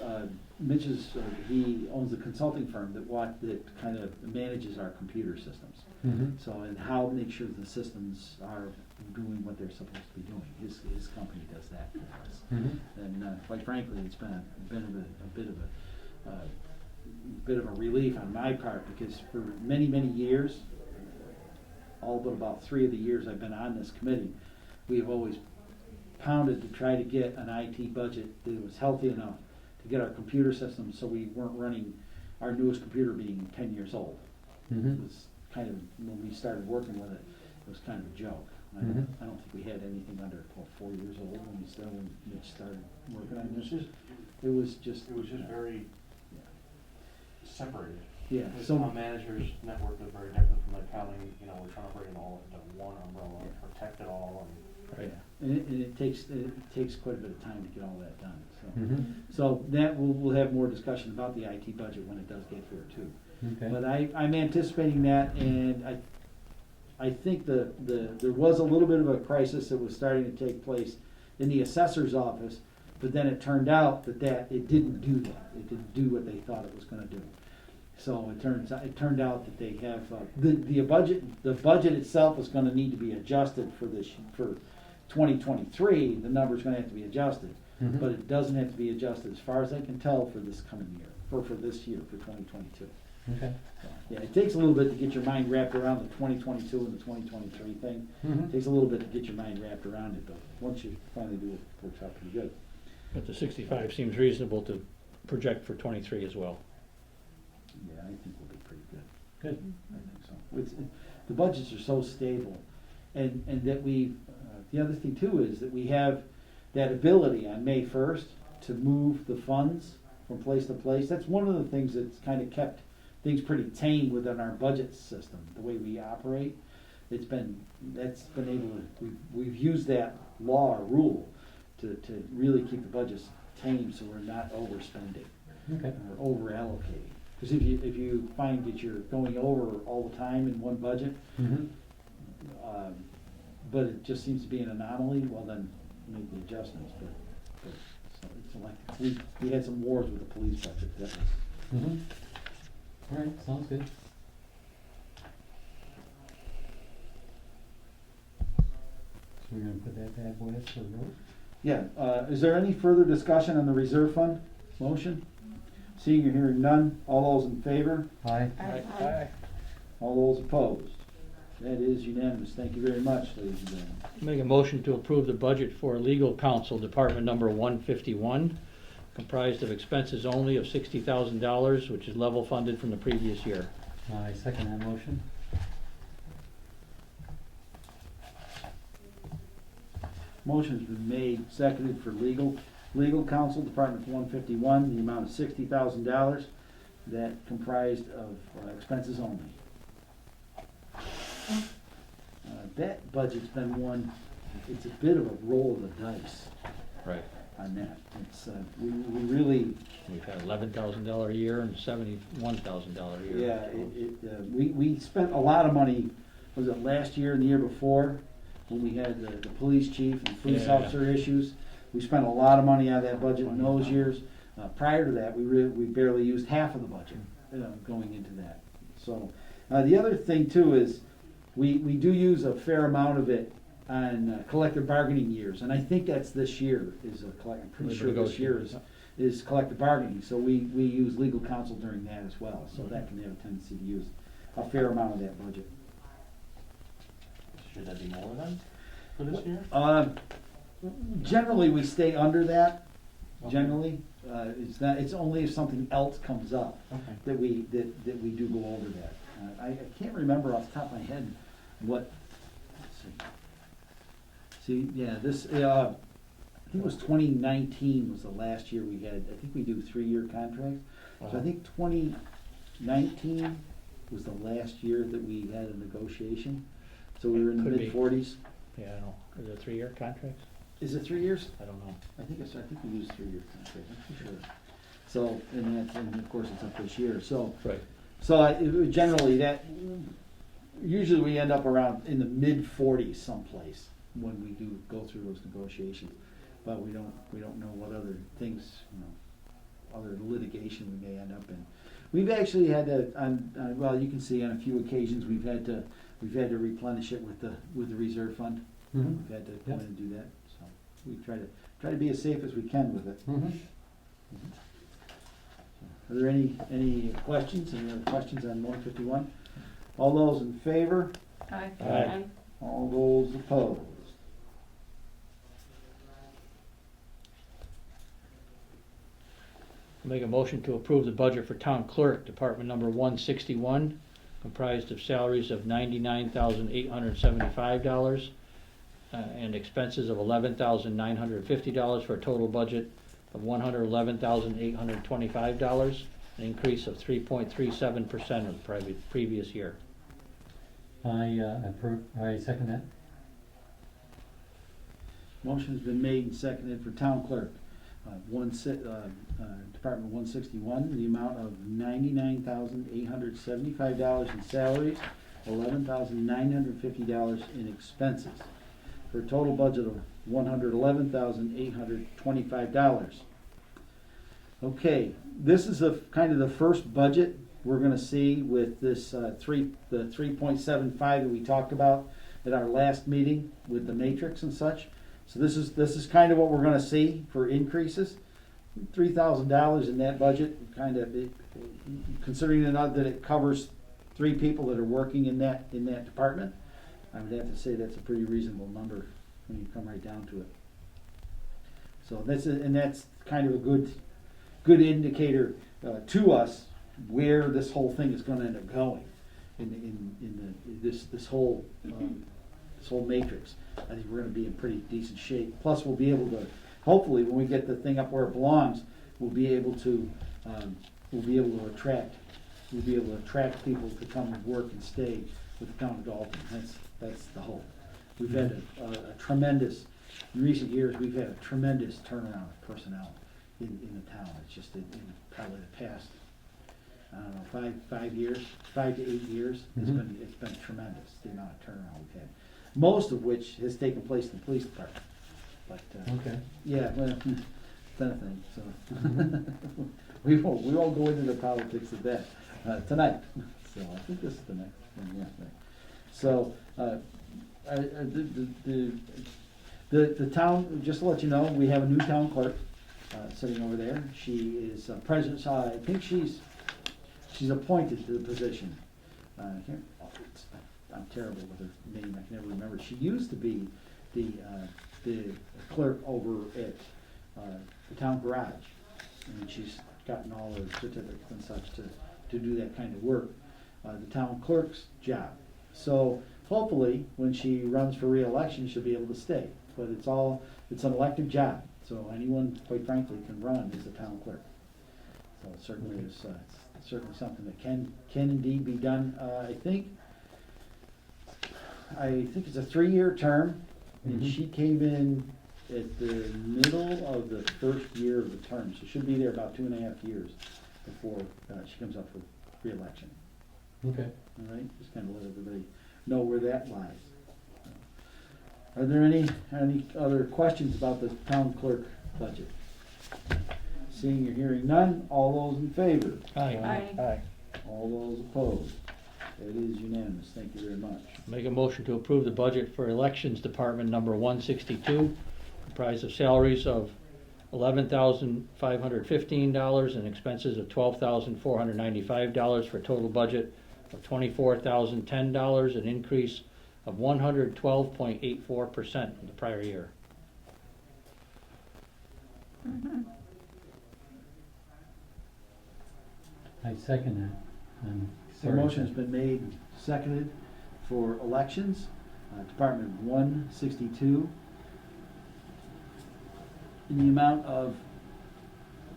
he owns a consulting firm that kind of manages our computer systems. Mm-hmm. So, and how to make sure the systems are doing what they're supposed to be doing. His company does that for us. Mm-hmm. And quite frankly, it's been a bit of a relief on my part, because for many years, all but about 3 of the years I've been on this committee, we have always pounded to try to get an IT budget that was healthy enough to get our computer system, so we weren't running our newest computer being 10 years old. Mm-hmm. It was kind of, when we started working with it, it was kind of a joke. Mhm. I don't think we had anything under 4 years old when Mitch started working on It was this. just, It was just, it was just very separated. yeah, The so, town manager's network was very different from the accounting, you know, we're trying to bring it all into one umbrella, and protect it all, and right. and it takes quite a bit of time to get all that done, so. Mm-hmm. So that, we'll have more discussion about the IT budget when it does get here too. Okay. But I'm anticipating that, and I think there was a little bit of a crisis that was starting to take place in the assessor's office, but then it turned out that it didn't do that. It didn't do what they thought it was gonna do. So it turned out that they have, the budget itself is gonna need to be adjusted for 2023, the number's gonna have to be adjusted. Mhm. But it doesn't have to be adjusted, as far as I can tell, for this coming year, for this year, for 2022. Okay. So, yeah, it takes a little bit to get your mind wrapped around the 2022 and the 2023 thing. It Mm-hmm. takes a little bit to get your mind wrapped around it, but once you finally do it, it works out pretty good. But the 65 seems reasonable to project for 23 as well. Yeah, I think we'll be pretty good. Good. I think so. The budgets are so stable, and that the other thing too is that we have that ability on May 1st to move the funds from place to place. That's one of the things that's kind of kept things pretty tame within our budget system, the way we operate. That's been able to, we've used that law or rule to really keep the budgets tame, so we're not overspending Okay. or over allocating. Because if you find that you're going over all the time in one budget, Mm-hmm. but it just seems to be an anomaly, well then make the adjustments. But so it's like we had some wars with the police budget. That was, Mm-hmm. All right, sounds good. So we're gonna put that bad boy up for a vote? yeah. Is there any further discussion on the reserve fund motion? Seeing or hearing none, all those in favor? Aye. Aye. All those opposed? That is unanimous. Thank you very much, ladies and gentlemen. Make a motion to approve the budget for legal counsel, department number 151, comprised of expenses only of $60,000, which is level funded from the previous year. I second that motion. Motion's been made, seconded for legal counsel, Department 151, the amount of $60,000, that comprised of expenses only. That budget's been one, it's a bit of a roll of the dice Right. on that. It's, we really, We've had $11,000 a year and $71,000 a year. yeah, we spent a lot of money, was it last year and the year before, when we had the police chief and police Yeah. officer issues? We spent a lot of money out of that budget in those years. Prior to that, we barely used half of the budget going into that. So, the other thing too is, we do use a fair amount of it on collective bargaining years, and I think that's this year, I'm pretty sure this year is collective bargaining, so we use legal counsel during that as well, so that can have a tendency to use a fair amount of that budget. budget, that'd be more than for this year? Generally, we stay under that, Okay. generally. It's only if something else comes up Okay. that we do go over that. I can't remember off the top of my head what, let's see. See, yeah, this, I think it was 2019 was the last year we had, I think we do 3-year contracts. So I think 2019 was the last year that we had a negotiation. So we were in the Could be. mid-40s. Yeah, I don't know. Is it 3-year contracts? Is it 3 years? I don't know. I think we use 3-year contract, I'm pretty sure. So, and of course it's up this year, so. Right. So generally that, usually we end up around in the mid-40s someplace when we do go through those negotiations. But we don't know what other things, other litigation we may end up in. We've actually had to, well, you can see on a few occasions, we've had to replenish it with the reserve fund. Mhm. We've had to Yep. come in and do that, so we try to be as safe as we can with it. Mhm. Are there any questions, any other questions on 151? All those in favor? Aye. Aye. All those opposed? Make a motion to approve the budget for town clerk, department number 161, comprised of salaries of $99,875 and expenses of $11,950 for a total budget of $111,825, an increase of 3.37% of the previous year. I approve, I second that. Motion's been made and seconded for town clerk, Department 161, the amount of $99,875 in salaries, $11,950 in expenses, for a total budget of $111,825. Okay, this is kind of the first budget we're gonna see with this the 3.75 that we talked about at our last meeting with the matrix and such. So this is kind of what we're gonna see for increases. $3,000 in that budget, kind of, considering that it covers 3 people that are working in that department, I would have to say that's a pretty reasonable number when you come right down to it. So that's kind of a good indicator to us where this whole thing is going to end up going in this whole matrix. I think we're going to be in pretty decent shape. Plus, we'll be able to, hopefully, when we get the thing up where it belongs, we'll be able to attract people to come and work and stay with the town of Dalton. That's the hope. We've had a tremendous, in recent years, we've had a tremendous turnaround of personnel in the town. It's just in probably the past, I don't know, 5 to 8 years. Mhm. It's been tremendous, the amount of turnaround we've had. Most of which has taken place in the police department. But, Okay. yeah, well, it's been a thing, so. We won't go into the politics of that tonight. So I think this is the next one, yeah. Right. So, the town, just to let you know, we have a new town clerk sitting over there. She is president, so I think she's appointed to the position. I'm terrible with her name, I can never remember. She used to be the clerk over at the town garage. And she's gotten all her certificates and such to do that kind of work, the town clerk's job. So hopefully, when she runs for re-election, she'll be able to stay. But it's an elected job, so anyone, quite frankly, can run as a town clerk. So it certainly is, it's certainly something that can indeed be done. I think it's a 3-year term, and Mhm. she came in at the middle of the first year of the term, so she'll be there about 2.5 years before she comes up for re-election. Okay. All right, just kind of let everybody know where that lies. Are there any other questions about the town clerk budget? Seeing or hearing none, all those in favor? Aye. All those opposed? It is unanimous, thank you very much. Make a motion to approve the budget for elections department number 162, comprised of salaries of $11,515 and expenses of $12,495 for a total budget of $24,010, an increase of 112.84% of the prior year. Mhm. I second that. So motion's been made, seconded for elections, Department 162, in the amount of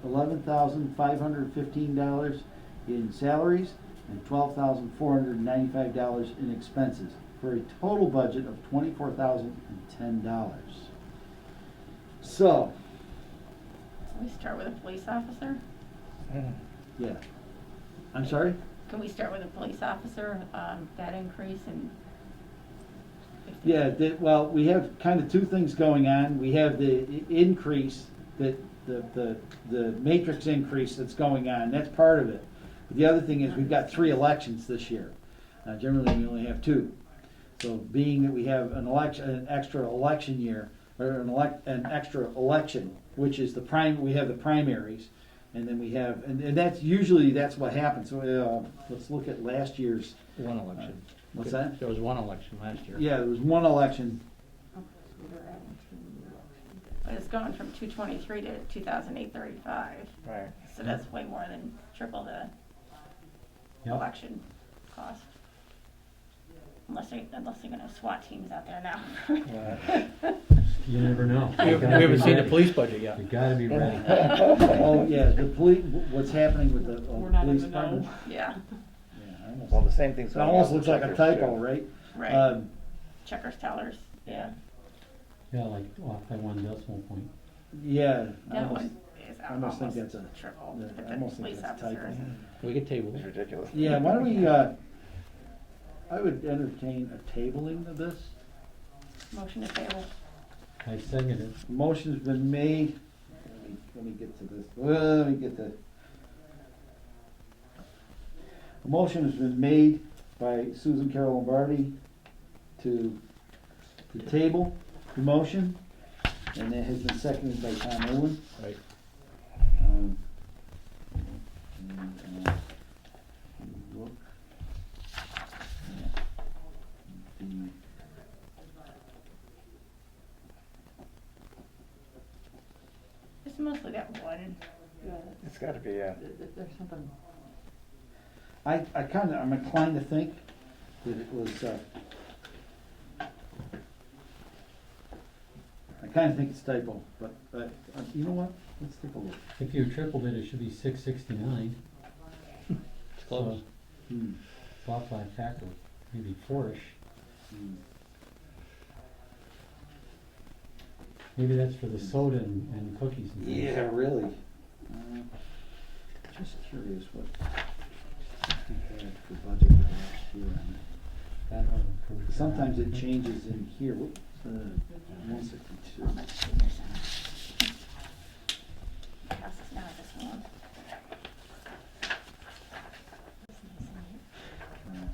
$11,515 in salaries and $12,495 in expenses, for a total budget of $24,010. So, Can we start with a police officer? yeah. I'm sorry? Can we start with a police officer, that increase and? Yeah, well, we have kind of two things going on. We have the increase, the matrix increase that's going on, that's part of it. But the other thing is, we've got 3 elections this year. Generally, we only have 2. So being that we have an extra election year, or an extra election, which is we have the primaries, and then we have, and that's usually, that's what happens. So, let's look at last year's. One election. What's that? There was one election last year. Yeah, there was one election. But it's going from 223 to 2,835, Right. so that's way more than triple the Yep. election cost. Unless they're gonna have SWAT teams out there now. You never know. We haven't seen the police budget yet. You gotta be ready. Oh, yeah, the police, what's happening with the police department? Yeah, Yeah, I Well, the same thing's It going on. almost with looks like a checkers, typo, too. right? right. Checkers, tellers, yeah. Yeah, like off by 1 decimal point. Yeah. I That almost- one is I almost think almost that's a- triple, yeah, but I the almost think police that's a officer typo. isn't. We could table It's it. ridiculous. Yeah, why don't we, I would entertain a tabling of this. Motion to table. I second it. Motion's been made, let me get to this, let me get to. A motion has been made by Susan Carol Lombardi to table the motion, and it has been seconded by Tom Owen. Right. Um, and, look at the- It's mostly that one. It's gotta be, yeah. I'm inclined to think that it was, I kinda think it's typo, but, you know what? Let's take a look. If you tripled it, it should be 669. It's close. Hmm. Off by a factor, maybe 4-ish. Hmm. Maybe that's for the soda and cookies and things. Yeah, really. Just curious what we had for budget last year on it. That ought to improve. Sometimes it changes in here. Whoops, 162. Oh, that's what you're saying. House is not this one.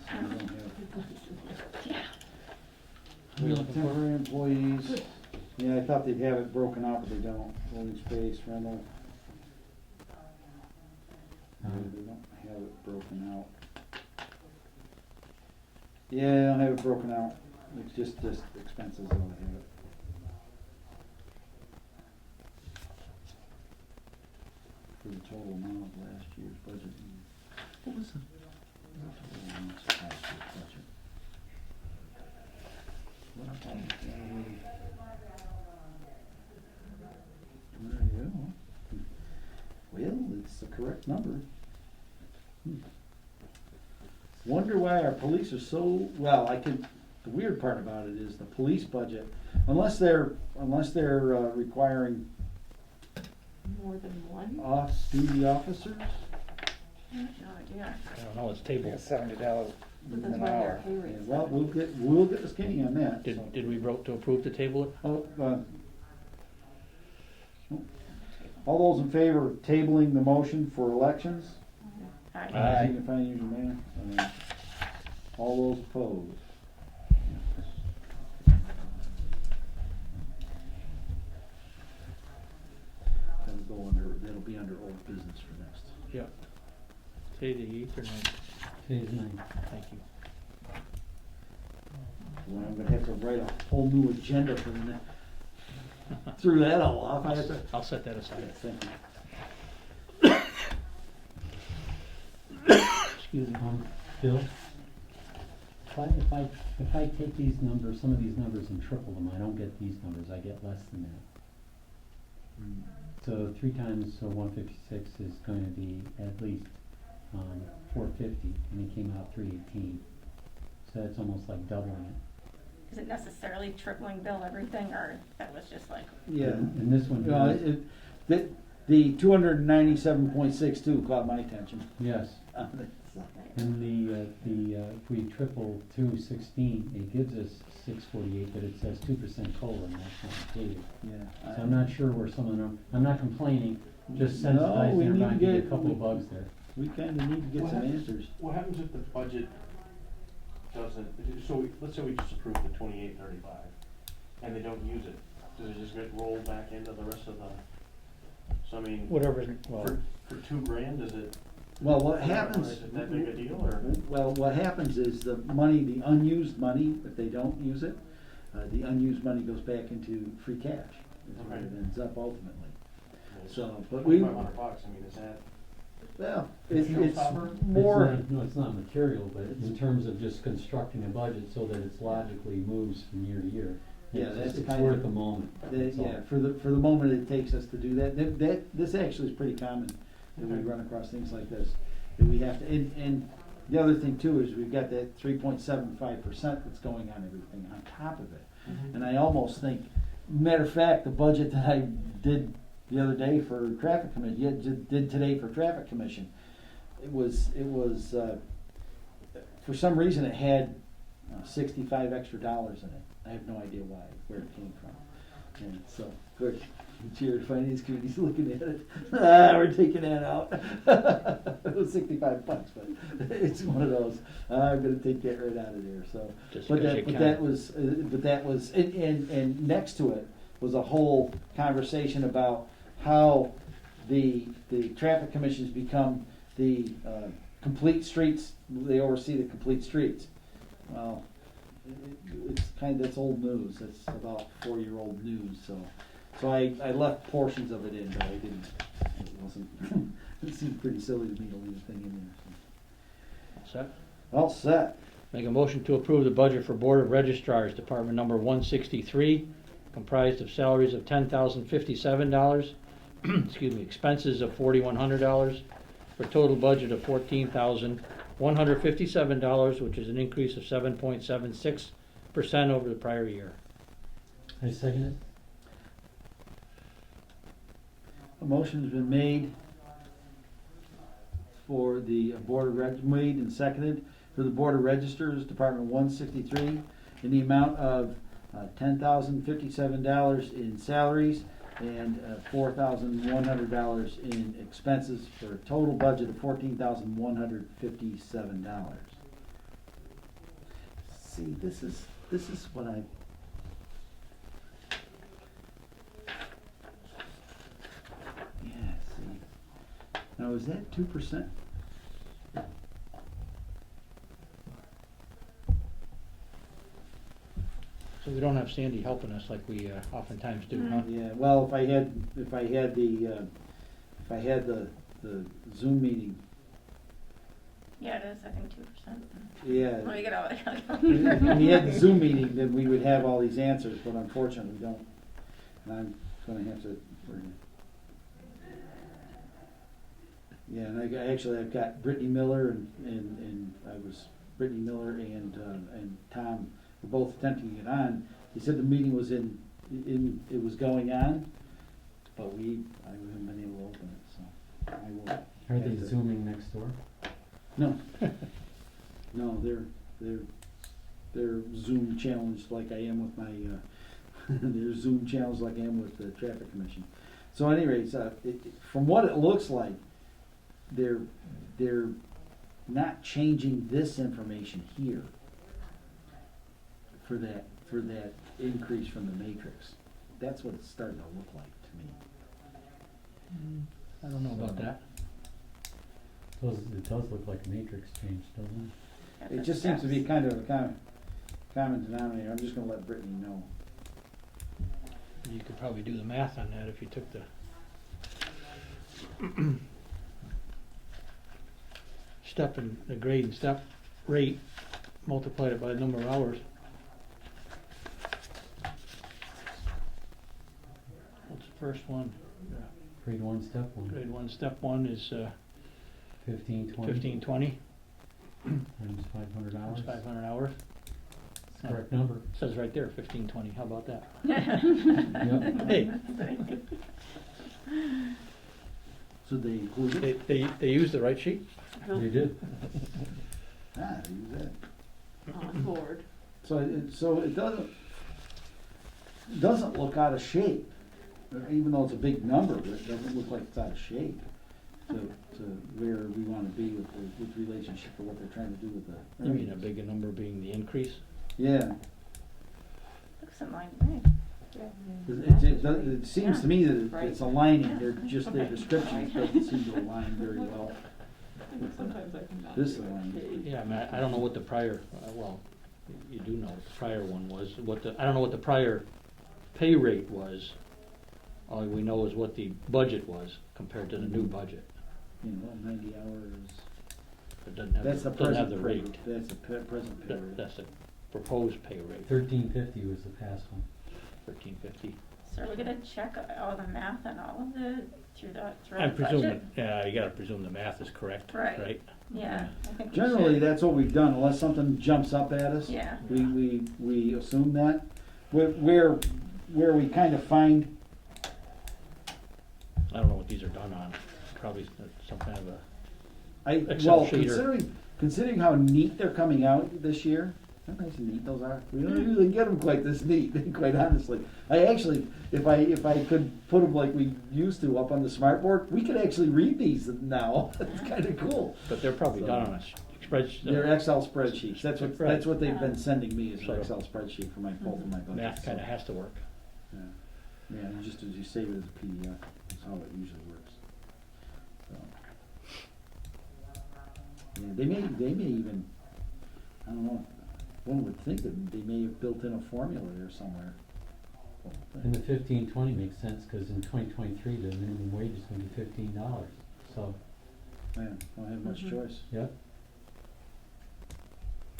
So we don't have- Yeah. We have temporary employees. Yeah, I thought they'd have it broken out, but they don't. Holding space, rental. No, they don't have it broken out. Yeah, they don't have it broken out. It's just expenses, all they have it. For the total amount of last year's budget. What was the total amount of last year's budget? What about, there you go. Well, it's the correct number. Wonder why our police are so, well, the weird part about it is the police budget, unless they're requiring More than one? off-duty officers. No idea. I don't know, it's I tabled. think it's $70 an hour. Yeah, well, we'll get the skinny on that. so. Did we vote to approve to table it? Oh, all those in favor of tabling the motion for elections? Alright. Aye. Signify in usual manner. All those opposed? That'll be under old business for next. Yeah. Say the 8th or 9th. Today's 9. Thank you. Well, I'm gonna have to write a whole new agenda for the next. Threw that all off. I have to. I'll set that aside. Thank you. Excuse me. Bill, if I take these numbers, some of these numbers and triple them, I don't get these numbers, I get less than that. So 3 times 156 is going to be at least 450, and it came out 318. So that's almost like doubling it. Is it necessarily tripling bill everything, or that was just like, Yeah. And this one No, here, the 297.62 caught my attention. yes. And if we triple 216, it gives us 648, but it says 2% COLA, and that's not included. Yeah. So I'm not sure where some of them, I'm not complaining, just No, sensitizing we need to everybody to get- a couple of bugs there. We kinda need to get some answers. What happens if the budget doesn't, let's say we just approve the 2835, and they don't use it, does it just get rolled back into the rest of the, so I mean, Whatever, well, for $2,000, is it? Well, what happens? Is it that big a deal, or? Well, what happens is the money, the unused money, if they don't use it, the unused money goes back into free cash. Is where it Okay. ends up ultimately. So, but $2,500, we, I mean, is that? well, it's Showstopper? more, No, it's not material, but in terms of just constructing a budget so that it's logically moves from year to year. Yeah, It's- that's it's kind worth of- a moment. that's all. yeah, for the moment it takes us to do that. This actually is pretty common, that we Okay. run across things like this. That we have to, and the other thing too is we've got that 3.75% that's going on everything on top of it. And I almost think, matter of fact, the budget that I did the other day for traffic commission, did today for traffic commission, it was, for some reason it had $65 extra in it. I have no idea why, where it came from. And so, of course, the chair of the finance committee's looking at it. We're taking that out. It was $65, but it's one of those. I'm gonna take that right out of there. So, just but because you that can. was, and next to it was a whole conversation about how the traffic commissions become the complete streets. They oversee the complete streets. Well, it's that's old news. It's about 4-year-old news. So I left portions of it in, but I didn't. It wasn't. It seemed pretty silly to me to leave the thing in there. Set. So. All set. Make a motion to approve the budget for Board of Registrars, Department number 163, comprised of salaries of $10,057, excuse me, expenses of $4,100, for a total budget of $14,157, which is an increase of 7.76% over the prior year. I second it. A motion's been made for the Board of made and seconded for the Board of Registers, Department 163, in the amount of $10,057 in salaries and $4,100 in expenses for a total budget of $14,157. See, this is what I. Yeah, see. Now, is that 2%? So we don't have Sandy helping us like we oftentimes do, huh? Yeah, well, if I had the Zoom meeting, yeah, it is, I think 2%. yeah. Let me get out of the If calculator. we had the Zoom meeting, then we would have all these answers, but unfortunately we don't. And I'm gonna have to, yeah, and I've got Brittany Miller and Brittany Miller and Tom were both attempting to get on. He said the meeting was it was going on, but I haven't been able to open it, so I will. Are they have to- zooming next door? No. No, they're Zoom challenged like I am with my, they're Zoom challenged like I am with the traffic commission. So anyways, from what it looks like, they're not changing this information here for that increase from the matrix. That's what it's starting to look like to me. I don't know about that. It does look like a matrix change, doesn't it? It just seems to be kind of common denominator, I'm just gonna let Brittany know. You could probably do the math on that if you took the step and the grade and step rate, multiplied it by the number of hours. What's the first one? Grade 1, step 1. Grade 1, step 1 is 1520 1520, times 500 hours. that's 500 hours. That's the correct number. Says right there, 1520, how about that? Yep. Hey, So they include it? they used the right sheet? You did. Ah, they use that. On board. So it doesn't look out of shape, even though it's a big number, but it doesn't look like it's out of shape to where we wanna be with relationship to what they're trying to do with the. You mean a bigger number being the increase? Yeah, Looks in line to me. 'cause it seems to me that it's aligning, they're just, their descriptions doesn't seem to align very well with Sometimes I come back. this to it. align. Yeah, I mean, I don't know what the prior, well, you do know what the prior one was, I don't know what the prior pay rate was. All we know is what the budget was compared to the new budget. You know, 90 hours, It doesn't have, that's the doesn't have present the rate, rate. that's the present pay rate. That's the proposed pay rate, 1350 was the past one. 1350. So we're gonna check all the math and all of the, throughout I'm the budget? presuming, yeah, you gotta presume the math is correct, Right. right? Yeah, I think we Generally, should. that's what we've done, unless something jumps up at us. Yeah. We assume that. Where we kind of find, I don't know what these are done on, probably some kind of a, Excel well, sheet or- considering how neat they're coming out this year, how nice and neat those are. We don't usually get them quite this neat, quite honestly. I actually, if I could put them like we used to up on the smartboard, we could actually read these now. It's kind of cool. but they're probably So- done on a spreadsheet. They're Excel spreadsheets. That's what they've been Yeah. sending me is an So- Excel spreadsheet for both of my budgets. Math kinda so. has to work. Yeah, yeah, and just as you save it as a PDF, that's how it usually works. So. Yeah, they may even, I don't know, one would think that they may have built in a formula there somewhere. And the 1520 makes sense, cause in 2023, the minimum wage is gonna be $15, so, Man, don't have much Mhm. choice. yep.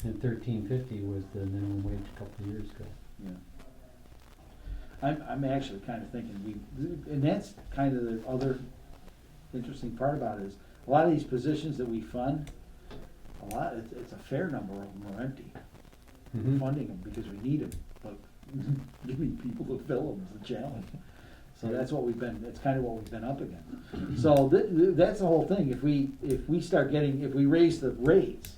And 1350 was the minimum wage a couple of years ago. Yeah. I'm actually kind of thinking and that's kind of the other interesting part about it is, a lot of these positions that we fund, it's a fair number of them are empty. Mhm. Funding them because we need them, but getting people to fill them is a challenge. So that's kind of what we've been up against. So that's the whole thing. If we raise the rates,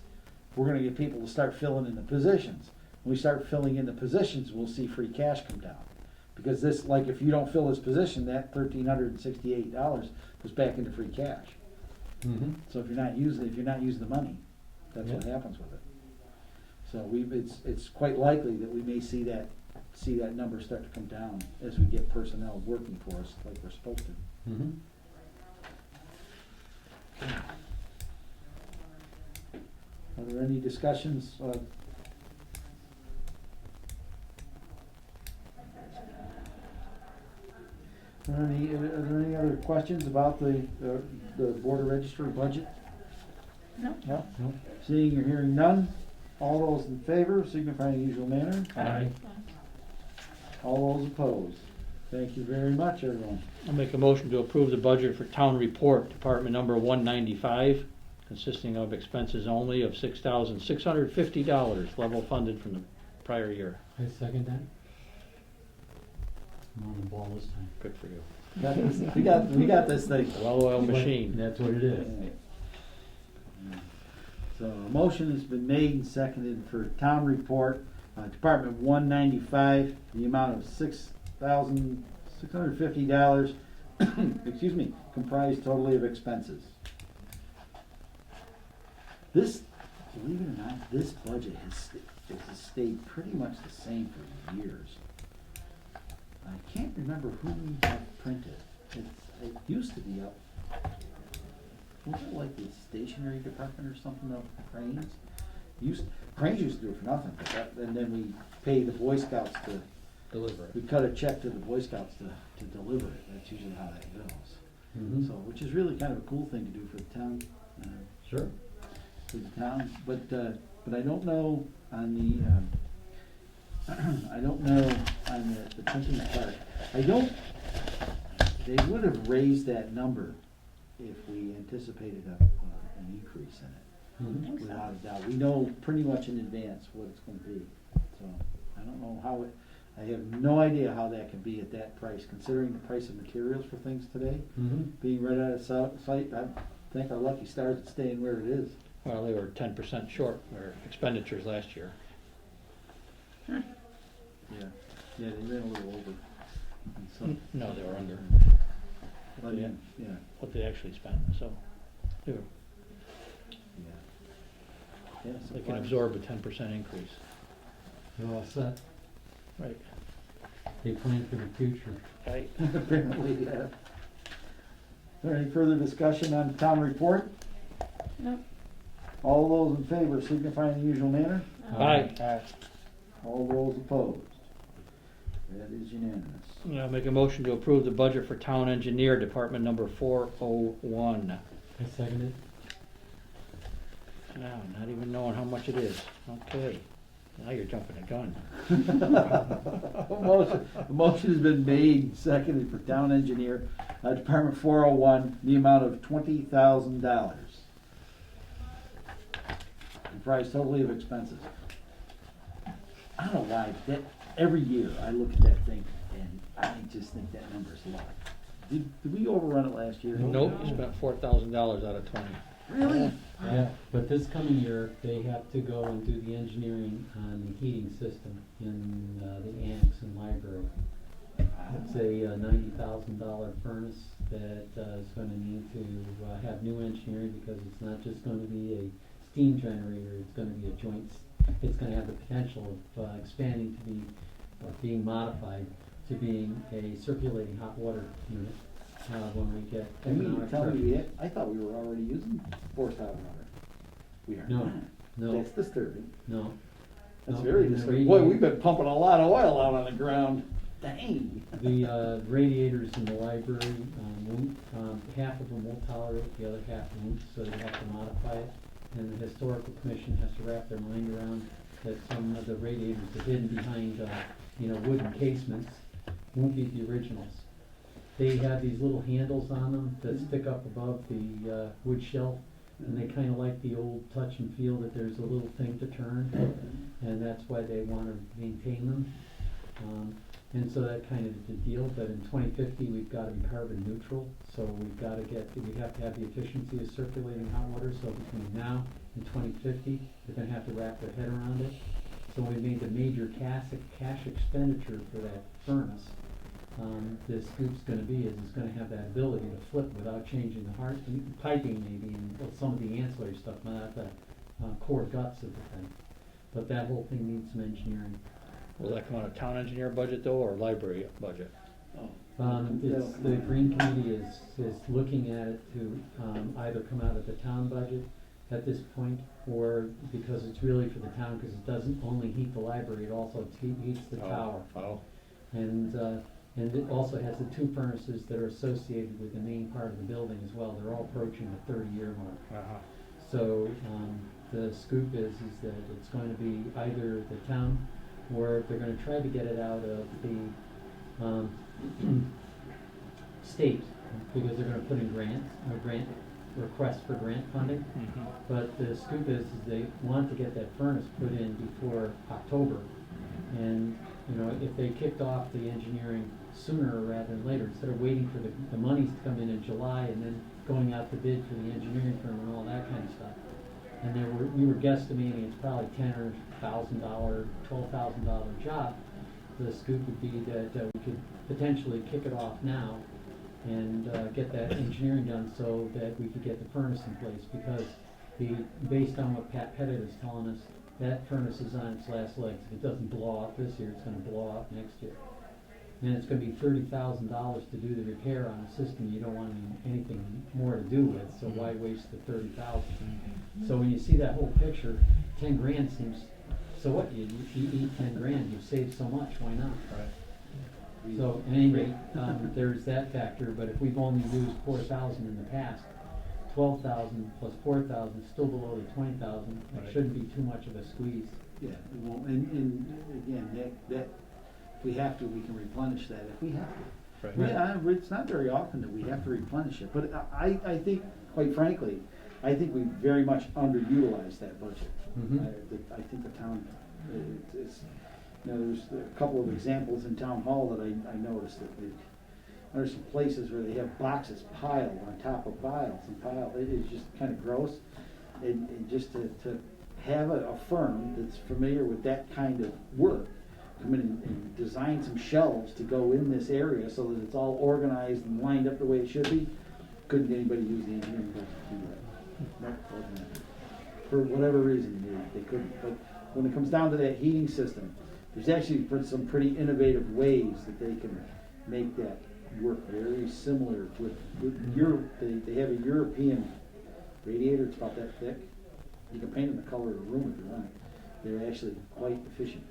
we're gonna get people to start filling in the positions. When we start filling in the positions, we'll see free cash come down. Because this, like, if you don't fill this position, that $1,368 goes back into free cash. Mhm. So if you're not using the money, that's what Yeah. happens with it. So it's quite likely that we may see that number start to come down as we get personnel working for us like we're supposed to. Mhm. Are there any discussions? Are there any other questions about the Board of Registrar budget? No. No? Nope. Seeing or hearing none, all those in favor signify in the usual manner. Aye. All those opposed. Thank you very much, everyone. I'll make a motion to approve the budget for town report, department number 195, consisting of expenses only of $6,650, level funded from the prior year. I second that. I'm on the ball this time. Good for you. We got this thing. Well-oiled machine. That's what it is. So a motion has been made and seconded for town report, Department 195, the amount of $6,650, excuse me, comprised totally of expenses. This, believe it or not, this budget has stayed pretty much the same for years. I can't remember who we have printed. It used to be up. Was it like the stationery department or something of cranes? Cranes used to do it for nothing, but that, and then we pay the Boy Scouts to, Deliver we it. cut a check to the Boy Scouts to deliver it. That's usually how that goes. Mhm. So, which is really kind of a cool thing to do for the town, Sure. for the town. But I don't know on the, I don't know on the printing part. They would have raised that number if we anticipated an increase in it, Mhm. think so. without a doubt. We know pretty much in advance what it's gonna be. So, I don't know how it, I have no idea how that could be at that price, considering the price of materials for things today. Mhm. Being right out of sight, I think our lucky stars at staying where it is. Well, they were 10% short their expenditures last year. Yeah, yeah, they ran a little over. And so- No, they were under But, yeah, yeah, what they actually spent, so they were- yeah. they can absorb a 10% increase. You're all set. Right. They plan for the future. Right. Apparently, yeah. Is there any further discussion on the town report? Nope. All those in favor signify in the usual manner. Aye. All those opposed. That is unanimous. I'll make a motion to approve the budget for town engineer, department number 401. I second it. Now, not even knowing how much it is. Okay. Now you're jumping the gun. A motion has been made, seconded for town engineer, Department 401, the amount of $20,000. Comprised totally of expenses. I don't know why, that, every year I look at that thing and I just think that number's low. Did we overrun it last year? Nope, you spent $4,000 out of 20. Really? Yeah, but this coming year, they have to go and do the engineering on the heating system in the annex and library. It's a $90,000 furnace that is gonna need to have new engineering because it's not just gonna be a steam generator, it's gonna be a joint, it's gonna have the potential of expanding to be, or being modified to being a circulating hot water unit when we get You mean to economic tell me pressure. I thought we were already using forced hot water. We are No, not. no. That's disturbing. No. That's No, very and the disturbing. Boy, radiator- we've been pumping a lot of oil out on the ground. Dang. The radiators in the library, half of them will tolerate, the other half won't, so they have to modify it. And the historical commission has to wrap their mind around that some of the radiators are hidden behind, wooden casements, won't be the originals. They have these little handles on them that stick up above the wood shelf, and they kinda like the old touch and feel that there's a little thing to turn, and that's why they wanna maintain them. And so that kind of is the deal, but in 2050, we've gotta be carbon neutral, so we have to have the efficiency of circulating hot water, so between now and 2050, they're gonna have to wrap their head around it. So we made the major cash expenditure for that furnace. The scoop's gonna be is it's gonna have that ability to flip without changing the piping maybe, and some of the ancillary stuff, not the core guts of the thing. But that whole thing needs some engineering. Will that come out of town engineer budget though, or library budget? It's, the Green Committee is looking at it to, either come out of the town budget at this point, or because it's really for the town, because it doesn't only heat the library, it also heats the tower. Oh. And it also has the two furnaces that are associated with the main part of the building as well, they're all approaching the 30-year mark. Uh-huh. So, the scoop is that it's going to be either the town, or they're gonna try to get it out of the, state, because they're gonna put in grant request for grant funding. Mhm. But the scoop is they want to get that furnace put in before October. And, if they kicked off the engineering sooner rather than later, instead of waiting for the monies to come in July and then going out to bid for the engineering firm and all that kind of stuff. And we were guesstimating it's probably $10,000, $12,000 job. The scoop would be that we could potentially kick it off now and get that engineering done so that we could get the furnace in place, because based on what Pat Pettit is telling us, that furnace is on its last legs. If it doesn't blow up this year, it's gonna blow up next year. And it's gonna be $30,000 to do the repair on a system you don't want anything more to do with, so why waste the $30,000? So when you see that whole picture, 10 grand seems, so what, you eat 10 grand, you've saved so much, why not? Right. So, at any rate, there's that factor, but if we've only used 4,000 in the past, 12,000 plus 4,000, still below the 20,000, it Right. shouldn't be too much of a squeeze. Yeah, it won't, and again, that, if we have to, we can replenish that if we have to. Right. Yeah, it's not very often that we have to replenish it, but I think, quite frankly, I think we very much underutilized that budget. Mhm. I think the town, it's, you know, there's a couple of examples in town hall that I noticed that there's some places where they have boxes piled on top of piles and piles. It is just kind of gross. And just to have a firm that's familiar with that kind of work come in and design some shelves to go in this area so that it's all organized and lined up the way it should be, couldn't anybody use the engineering budget to do that? No, wasn't happening. For whatever reason, they couldn't. But when it comes down to that heating system, there's actually some pretty innovative ways that they can make that work very similar with Europe. They have a European radiator, it's about that thick. You can paint them the color of the room if you want. They're actually quite efficient.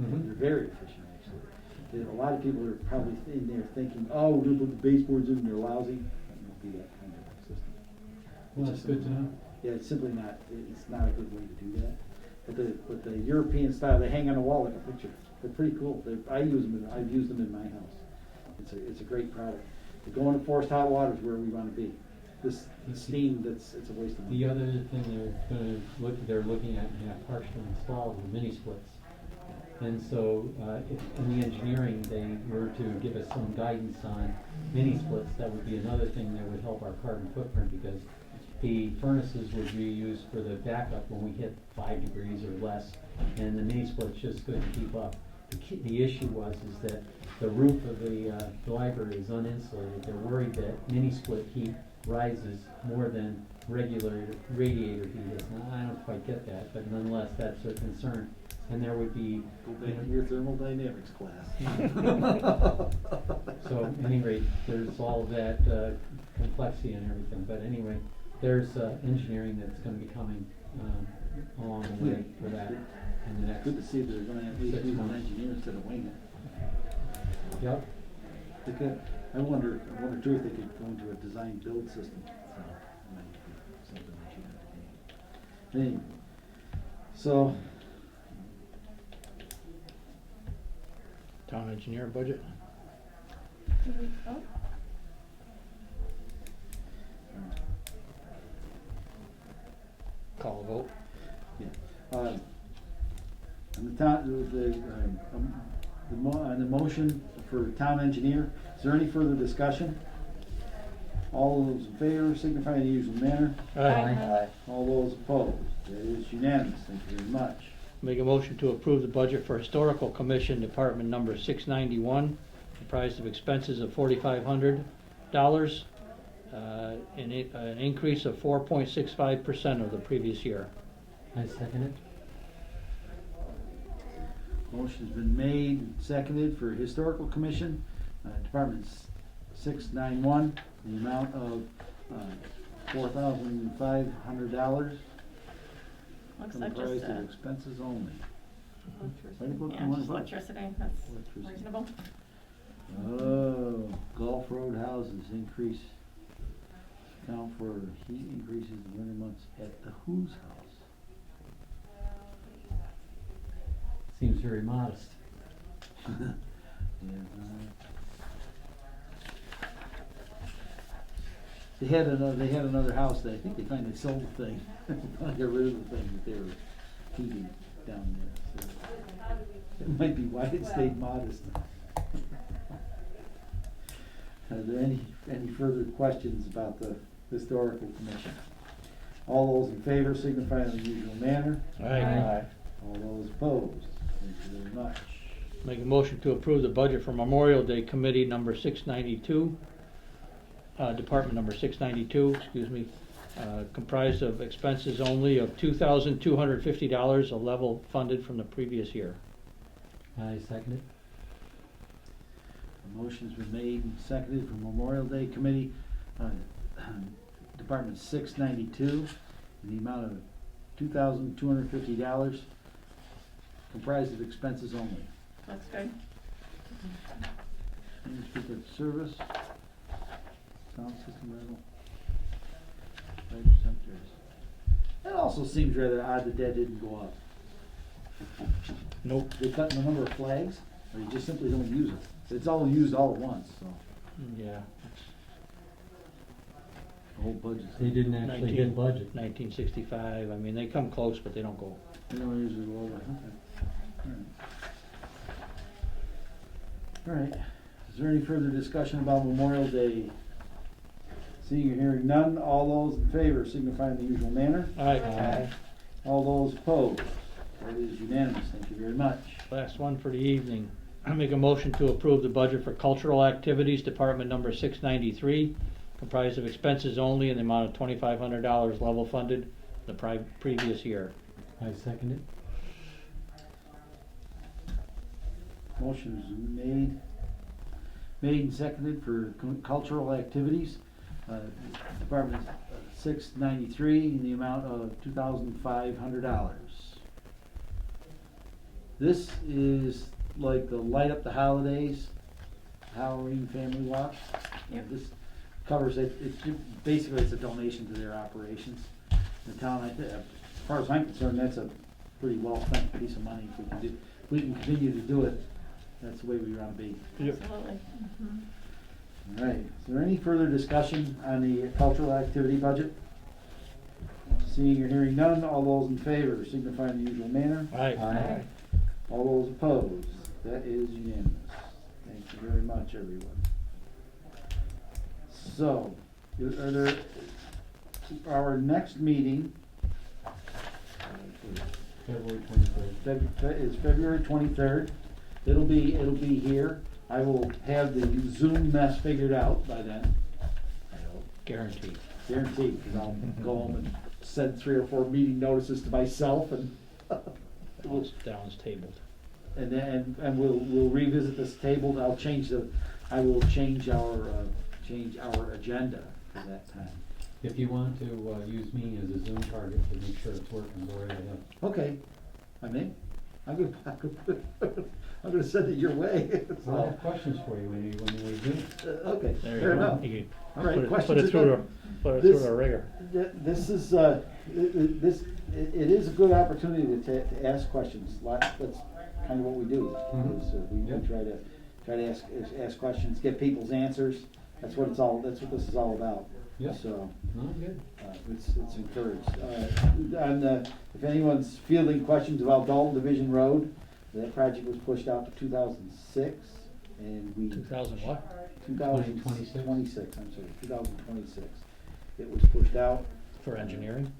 Mhm. They're very efficient, actually. A lot of people are probably in there thinking, oh, we're gonna put the baseboards in and they're lousy. It won't be that kind of system. Well, It's that's just good to know. Yeah, it's simply not, it's not a good way to do that. But the European style, they hang on the wall like a picture. They're pretty cool. I've used them in my house. It's a great product. To go into forced hot water is where we wanna be. This steam, it's a waste of money. The other thing they're looking at and have partially installed are mini splits. And so, if in the engineering, they were to give us some guidance on mini splits, that would be another thing that would help our carbon footprint, because the furnaces would be used for the backup when we hit 5 degrees or less, and the mini splits just couldn't keep up. The issue is that the roof of the library is uninsulated. They're worried that mini split heat rises more than regular radiator heat is. Now, I don't quite get that, but nonetheless, that's a concern. And there would be, Go back to your thermodynamics class. so at any rate, there's all of that complexity and everything. But anyway, there's engineering that's going to be coming along the way for that in the next. Good to see that they're gonna at least 6 use an months. engineer instead of wing it. Yep. They could, I wonder too if they could go into a design build system. That might be something that you have to do. Anyway, so, Town engineer budget? Did we vote? Call a vote. yeah. On the motion for town engineer, is there any further discussion? All those in favor signify in the usual manner. Aye. All those opposed, that is unanimous, thank you very much. Make a motion to approve the budget for Historical Commission, Department number 691, comprised of expenses of $4,500, an increase of 4.65% of the previous year. I second it. Motion's been made and seconded for Historical Commission, Department 691, the amount of $4,500. Looks like just, Comprised of expenses only. yeah, just electricity, that's Electricity. reasonable. Oh, Gulf Road houses increase, account for heat increases in winter months at the whose house? Seems very modest. Yeah, They had another house that I think they finally sold the thing. Finally got rid of the thing that they were heating down there. So that might be why it stayed modest. Are there any further questions about the Historical Commission? All those in favor signify in the usual manner. Aye. All those opposed, thank you very much. Make a motion to approve the budget for Memorial Day Committee number 692, Department number 692, excuse me, comprised of expenses only of $2,250, a level funded from the previous year. I second it. A motion's been made and seconded for Memorial Day Committee, Department 692, in the amount of $2,250, comprised of expenses only. Looks good. English speaker service, sound system rental, radio centers. It also seems rather odd that didn't go up. Nope. They cut the number of flags, or you just simply don't use it. It's all used all at once, so Yeah. the whole budget. They didn't actually hit budget. 1965, I mean, they come close, but they don't go. They don't usually go over, okay. All right. Is there any further discussion about Memorial Day? Seeing or hearing none, all those in favor signify in the usual manner. Aye. All those opposed, that is unanimous, thank you very much. Last one for the evening. I make a motion to approve the budget for cultural activities, department number 693, comprised of expenses only in the amount of $2,500 level funded the previous year. I second it. Motion is made and seconded for cultural activities, department 693, in the amount of $2,500. This is like the Light Up the Holidays, Halloween Family Walk. Yep. This covers it, basically it's a donation to their operations. The town, as far as I'm concerned, that's a pretty well spent piece of money. If we can continue to do it, that's the way we want to be. Absolutely. All right, is there any further discussion on the cultural activity budget? Seeing or hearing none, all those in favor signify in the usual manner. Aye. All those opposed, that is unanimous. Thank you very much, everyone. So, our next meeting February 23rd. is February 23rd. It'll be here. I will have the Zoom mess figured out by then. I hope. Guaranteed. Guaranteed, because I'll go home and send 3 or 4 meeting notices to myself and Down's tabled. then we'll revisit this table. I will change our agenda for that time. If you want to use me as a Zoom target to make sure it's working, go right ahead. Okay, I'm gonna send it your way. I'll have questions for you when we do. Okay, There fair you go. enough. You can All right, put it questions through again? put it This- through a rigor. This is, it is a good opportunity to ask questions. That's kind of what we do. Mhm. Is, we Yep. try to ask questions, get people's answers. That's what this is all about. Yep. So, No, good. it's encouraged. If anyone's fielding questions about Dalton Division Road, that project was pushed out to 2006, and we. 2000 what? 2026, I'm sorry, 2026. It was pushed out. For engineering?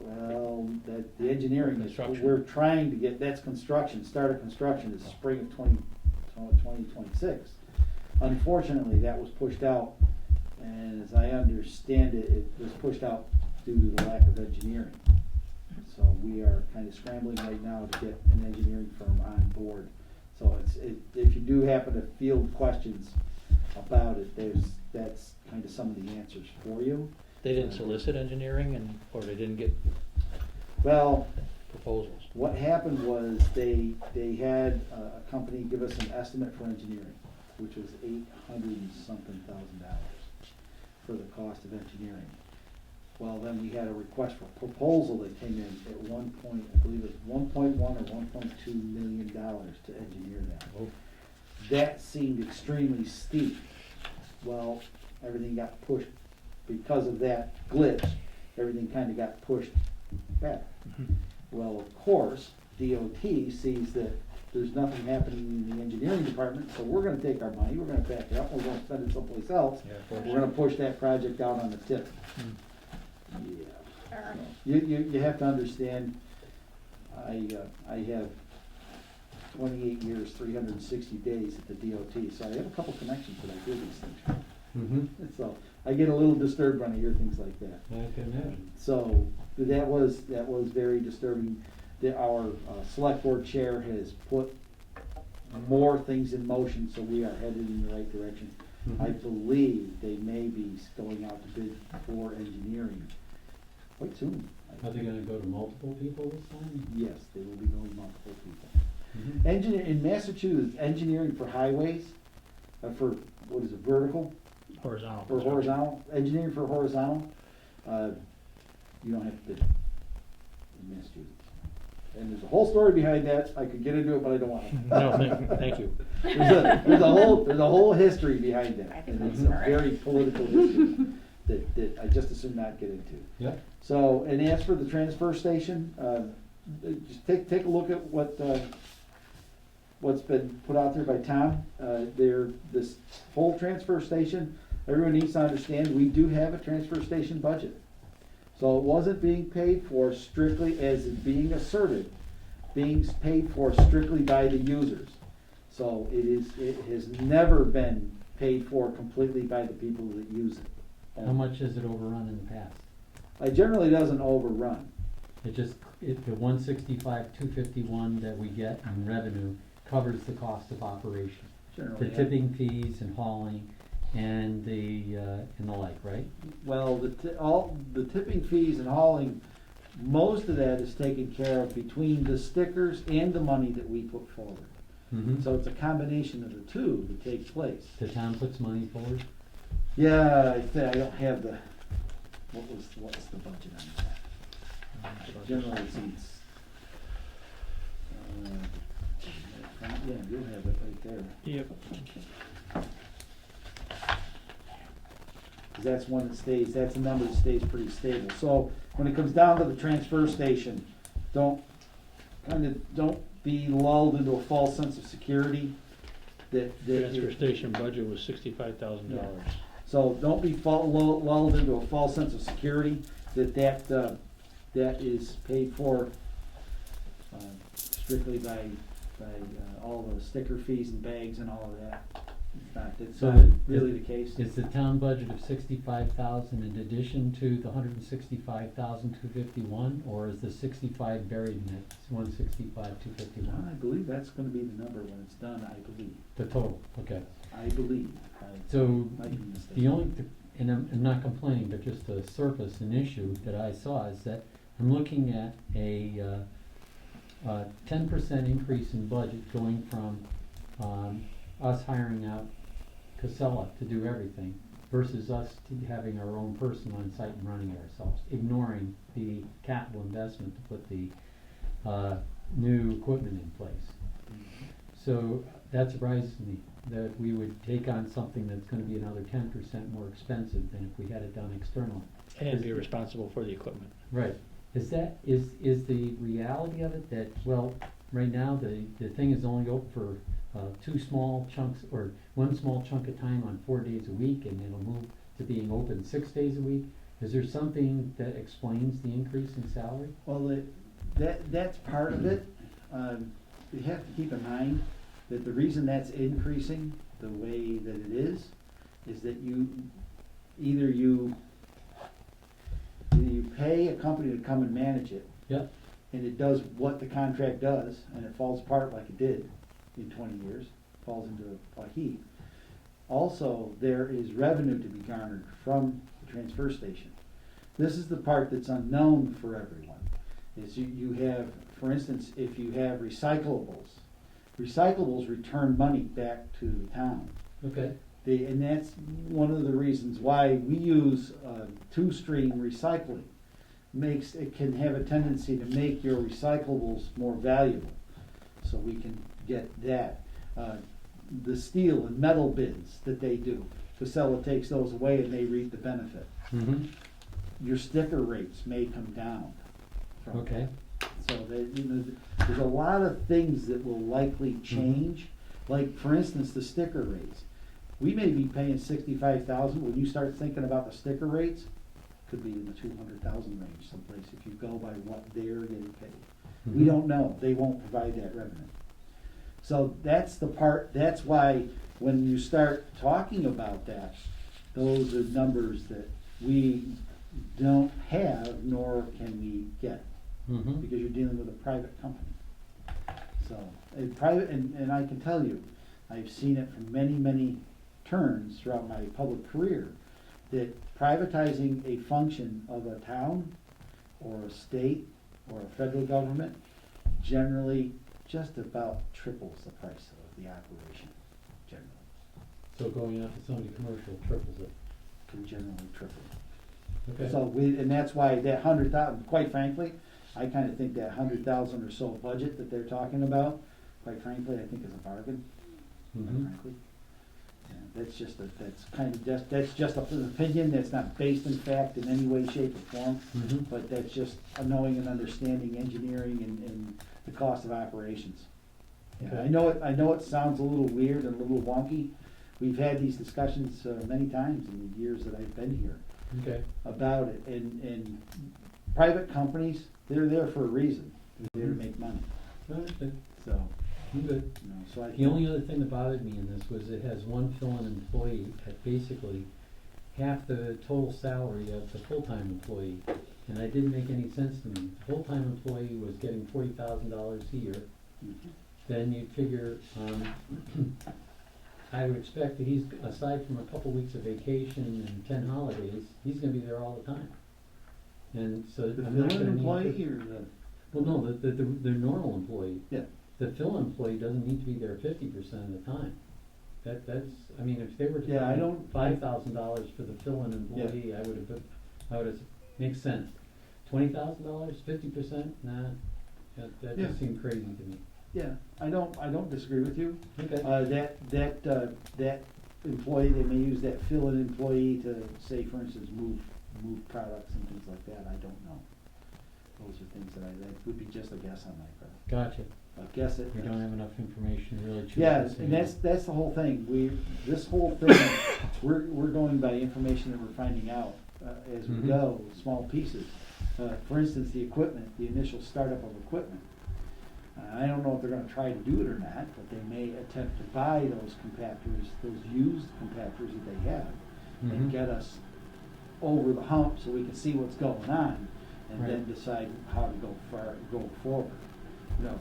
Well, the engineering is, Construction. we're trying to get, that's construction, start of construction is spring of 2026. Unfortunately, that was pushed out, and as I understand it, it was pushed out due to the lack of engineering. So we are kind of scrambling right now to get an engineering firm on board. So if you do happen to field questions about it, that's kind of some of the answers for you. They didn't solicit engineering or they didn't get Well, proposals? what happened was they had a company give us an estimate for engineering, which was $800-something thousand for the cost of engineering. Well, then we had a request for proposal that came in at one point, I believe it was 1.1 or $1.2 million to engineer that. Oh. That seemed extremely steep. Well, everything got pushed, because of that glitch, everything kind of got pushed back. Well, of course, DOT sees that there's nothing happening in the engineering department, so we're gonna take our money, we're gonna back it up, we're gonna spend it someplace else. Yeah, of course. We're gonna push that project out on the tip. Yeah. Sure. You have to understand, I have 28 years, 360 days at the DOT, so I have a couple connections that I hear these things from. Mm-hmm. So I get a little disturbed when I hear things like that. I can imagine. So that was very disturbing. Our select board chair has put more things in motion, so we are headed in the right direction. Mhm. I believe they may be going out to bid for engineering quite soon. Are they gonna go to multiple people this time? Yes, they will be going multiple people. Engineer, in Massachusetts, engineering for highways, for, what is it, vertical, Horizontal. for horizontal, engineering for horizontal, you don't have to bid in Massachusetts. And there's a whole story behind that, I could get into it, but I don't want to. No, thank you. There's a whole history behind that, I think and that's it's a correct. very political history that I just assume not get into. Yeah. So, and as for the transfer station, just take a look at what's been put out there by Tom. This whole transfer station, everyone needs to understand, we do have a transfer station budget. So it wasn't being paid for strictly as it being asserted, being paid for strictly by the users. So it has never been paid for completely by the people that use it. How much has it overrun in the past? It generally doesn't overrun. The 165,251 that we get in revenue covers the cost of operation. Generally, The tipping fees and hauling and the like, right? well, all the tipping fees and hauling, most of that is taken care of between the stickers and the money that we put forward. Mm-hmm. So it's a combination of the two that takes place. The town puts money forward? Yeah, I don't have the, what's the budget on that? Generally, it's, yeah, you'll have it right there. Yep. 'Cause that's one that stays, that's a number that stays pretty stable. So when it comes down to the transfer station, don't be lulled into a false sense of security that. Transfer station budget was $65,000. So don't be lulled into a false sense of security that is paid for strictly by all the sticker fees and bags and all of that. It's So not it- really the case. Is the town budget of 65,000 in addition to the 165,251, or is the 65 buried in it, 165,251? I believe that's gonna be the number when it's done, I believe. The total, okay. I believe. So Might be mistaken. the only, and I'm not complaining, but just to surface an issue that I saw is that I'm looking at a 10% increase in budget going from us hiring out Casella to do everything versus us having our own person on site and running it ourselves, ignoring the capital investment to put the new equipment in place. So that surprises me, that we would take on something that's gonna be another 10% more expensive than if we had it done externally. And be responsible for the equipment. Right. Is the reality of it that, well, right now, the thing is only open for two small chunks, or one small chunk of time on 4 days a week, and it'll move to being open 6 days a week? Is there something that explains the increase in salary? Well, that's part of it. You have to keep in mind that the reason that's increasing the way that it is that either you pay a company to come and manage it, Yep. and it does what the contract does, and it falls apart like it did in 20 years, falls into a heap. Also, there is revenue to be garnered from the transfer station. This is the part that's unknown for everyone, is you have, for instance, if you have recyclables return money back to the town. Okay. And that's one of the reasons why we use two-stream recycling. It can have a tendency to make your recyclables more valuable, so we can get that. The steel and metal bins that they do, Casella takes those away and they reap the benefit. Mm-hmm. Your sticker rates may come down from Okay. so there's a lot of things that will likely change. Like, for instance, the sticker rates. We may be paying 65,000. When you start thinking about the sticker rates, could be in the 200,000 range someplace if you go by what they're getting paid. We don't know. They won't provide that revenue. So that's the part. That's why when you start talking about that, those are numbers that we don't have, nor can we get, Mm-hmm. because you're dealing with a private company. So, and I can tell you, I've seen it from many, many turns throughout my public career, that privatizing a function of a town or a state or a federal government generally just about triples the price of the operation, generally. So going out to somebody commercial triples it. Can generally triple. Okay. So and that's why that 100,000, quite frankly, I kinda think that 100,000 or so budget that they're talking about, quite frankly, I think is a bargain, quite Mhm. frankly. And that's just an opinion, that's not based in fact in any way, shape, or form, Mhm. but that's just a knowing and understanding engineering and the cost of operations. And Okay. I know it sounds a little weird and a little wonky. We've had these discussions many times in the years that I've been here Okay. about it, and private companies, they're there for a reason, they're there to make money, I understand. so, I'm good. you know, so I. The only other thing that bothered me in this was it has one fill-in employee at basically half the total salary of the full-time employee. And that didn't make any sense to me. The full-time employee was getting $40,000 a year. Mhm. Then you'd figure, I would expect that he's, aside from a couple weeks of vacation and 10 holidays, he's gonna be there all the time. And so The I'm not fill-in gonna need employee to. or the, Well, no, the normal employee. yeah, The fill employee doesn't need to be there 50% of the time. That's, I mean, if they were to Yeah, I pay don't- $5,000 for the fill-in employee, I would have, makes sense. $20,000, 50%, nah, that Yeah. just seemed crazy to me. yeah, I don't disagree with you. Okay. That employee, they may use that fill-in employee to, say, for instance, move products and things like that, I don't know. Those are things that would be just a guess on my part. Gotcha. I guess it. We don't have enough information to really choose. Yeah, this and anymore. that's the whole thing, this whole thing, we're going by information that we're finding out, as we Mhm. go, small pieces. For instance, the equipment, the initial startup of equipment. I don't know if they're gonna try to do it or not, but they may attempt to buy those compactors, those used compactors that they have, and Mhm. get us over the hump so we can see what's going on, and then Right. decide how to go forward. You know,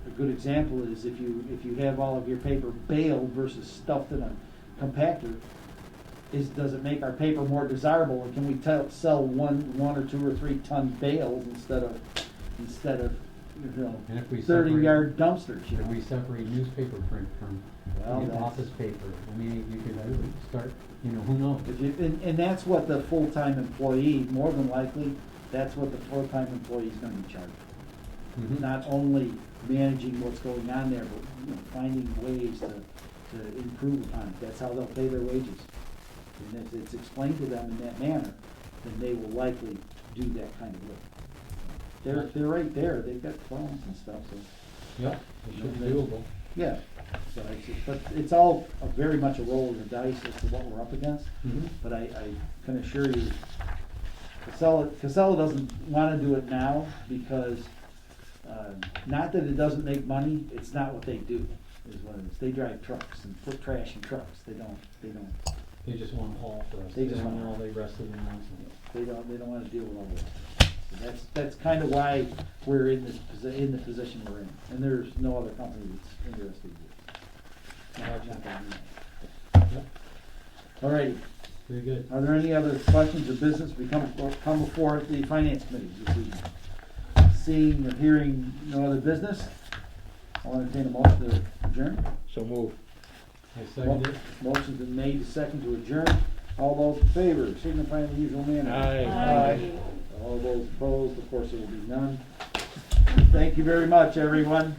a good example is if you have all of your paper baled versus stuffed in a compactor, does it make our paper more desirable, or can we sell one or 2 or 3 ton bales instead of you know, And if we 30-yard dumpsters, you If know? we separate newspaper print from Well, that's- office paper, I mean, you could really start, who knows? And that's what the full-time employee, more than likely, that's what the full-time employee is gonna be charged. Mhm. Not only managing what's going on there, but, you know, finding ways to improve upon it. That's how they'll pay their wages. And if it's explained to them in that manner, then they will likely do that kind of work. They're right there, they've got phones and stuff, so, Yep, it should be doable. yeah. So but it's all very much a roll of the dice as to what we're up against. Mhm. But I can assure you, Casella doesn't wanna do it now because, not that it doesn't make money, it's not what they do, is what it is. They drive trucks and put trash in trucks, they don't, They just want all for us. They just want want all the rest of the nonsense. they don't wanna deal with all this. So that's kinda why we're in the position we're in, and there's no other company that's interested in it. Not gonna be. Yep, Alrighty, very good. are there any other questions or business we come before the finance committee this evening? Seeing or hearing no other business, I'll entertain a motion to adjourn. So move. I second it. Motion's been made to second to adjourn. All those in favor, signify in the usual manner. Aye. Aye. All those opposed, of course, there will be none. Thank you very much, everyone.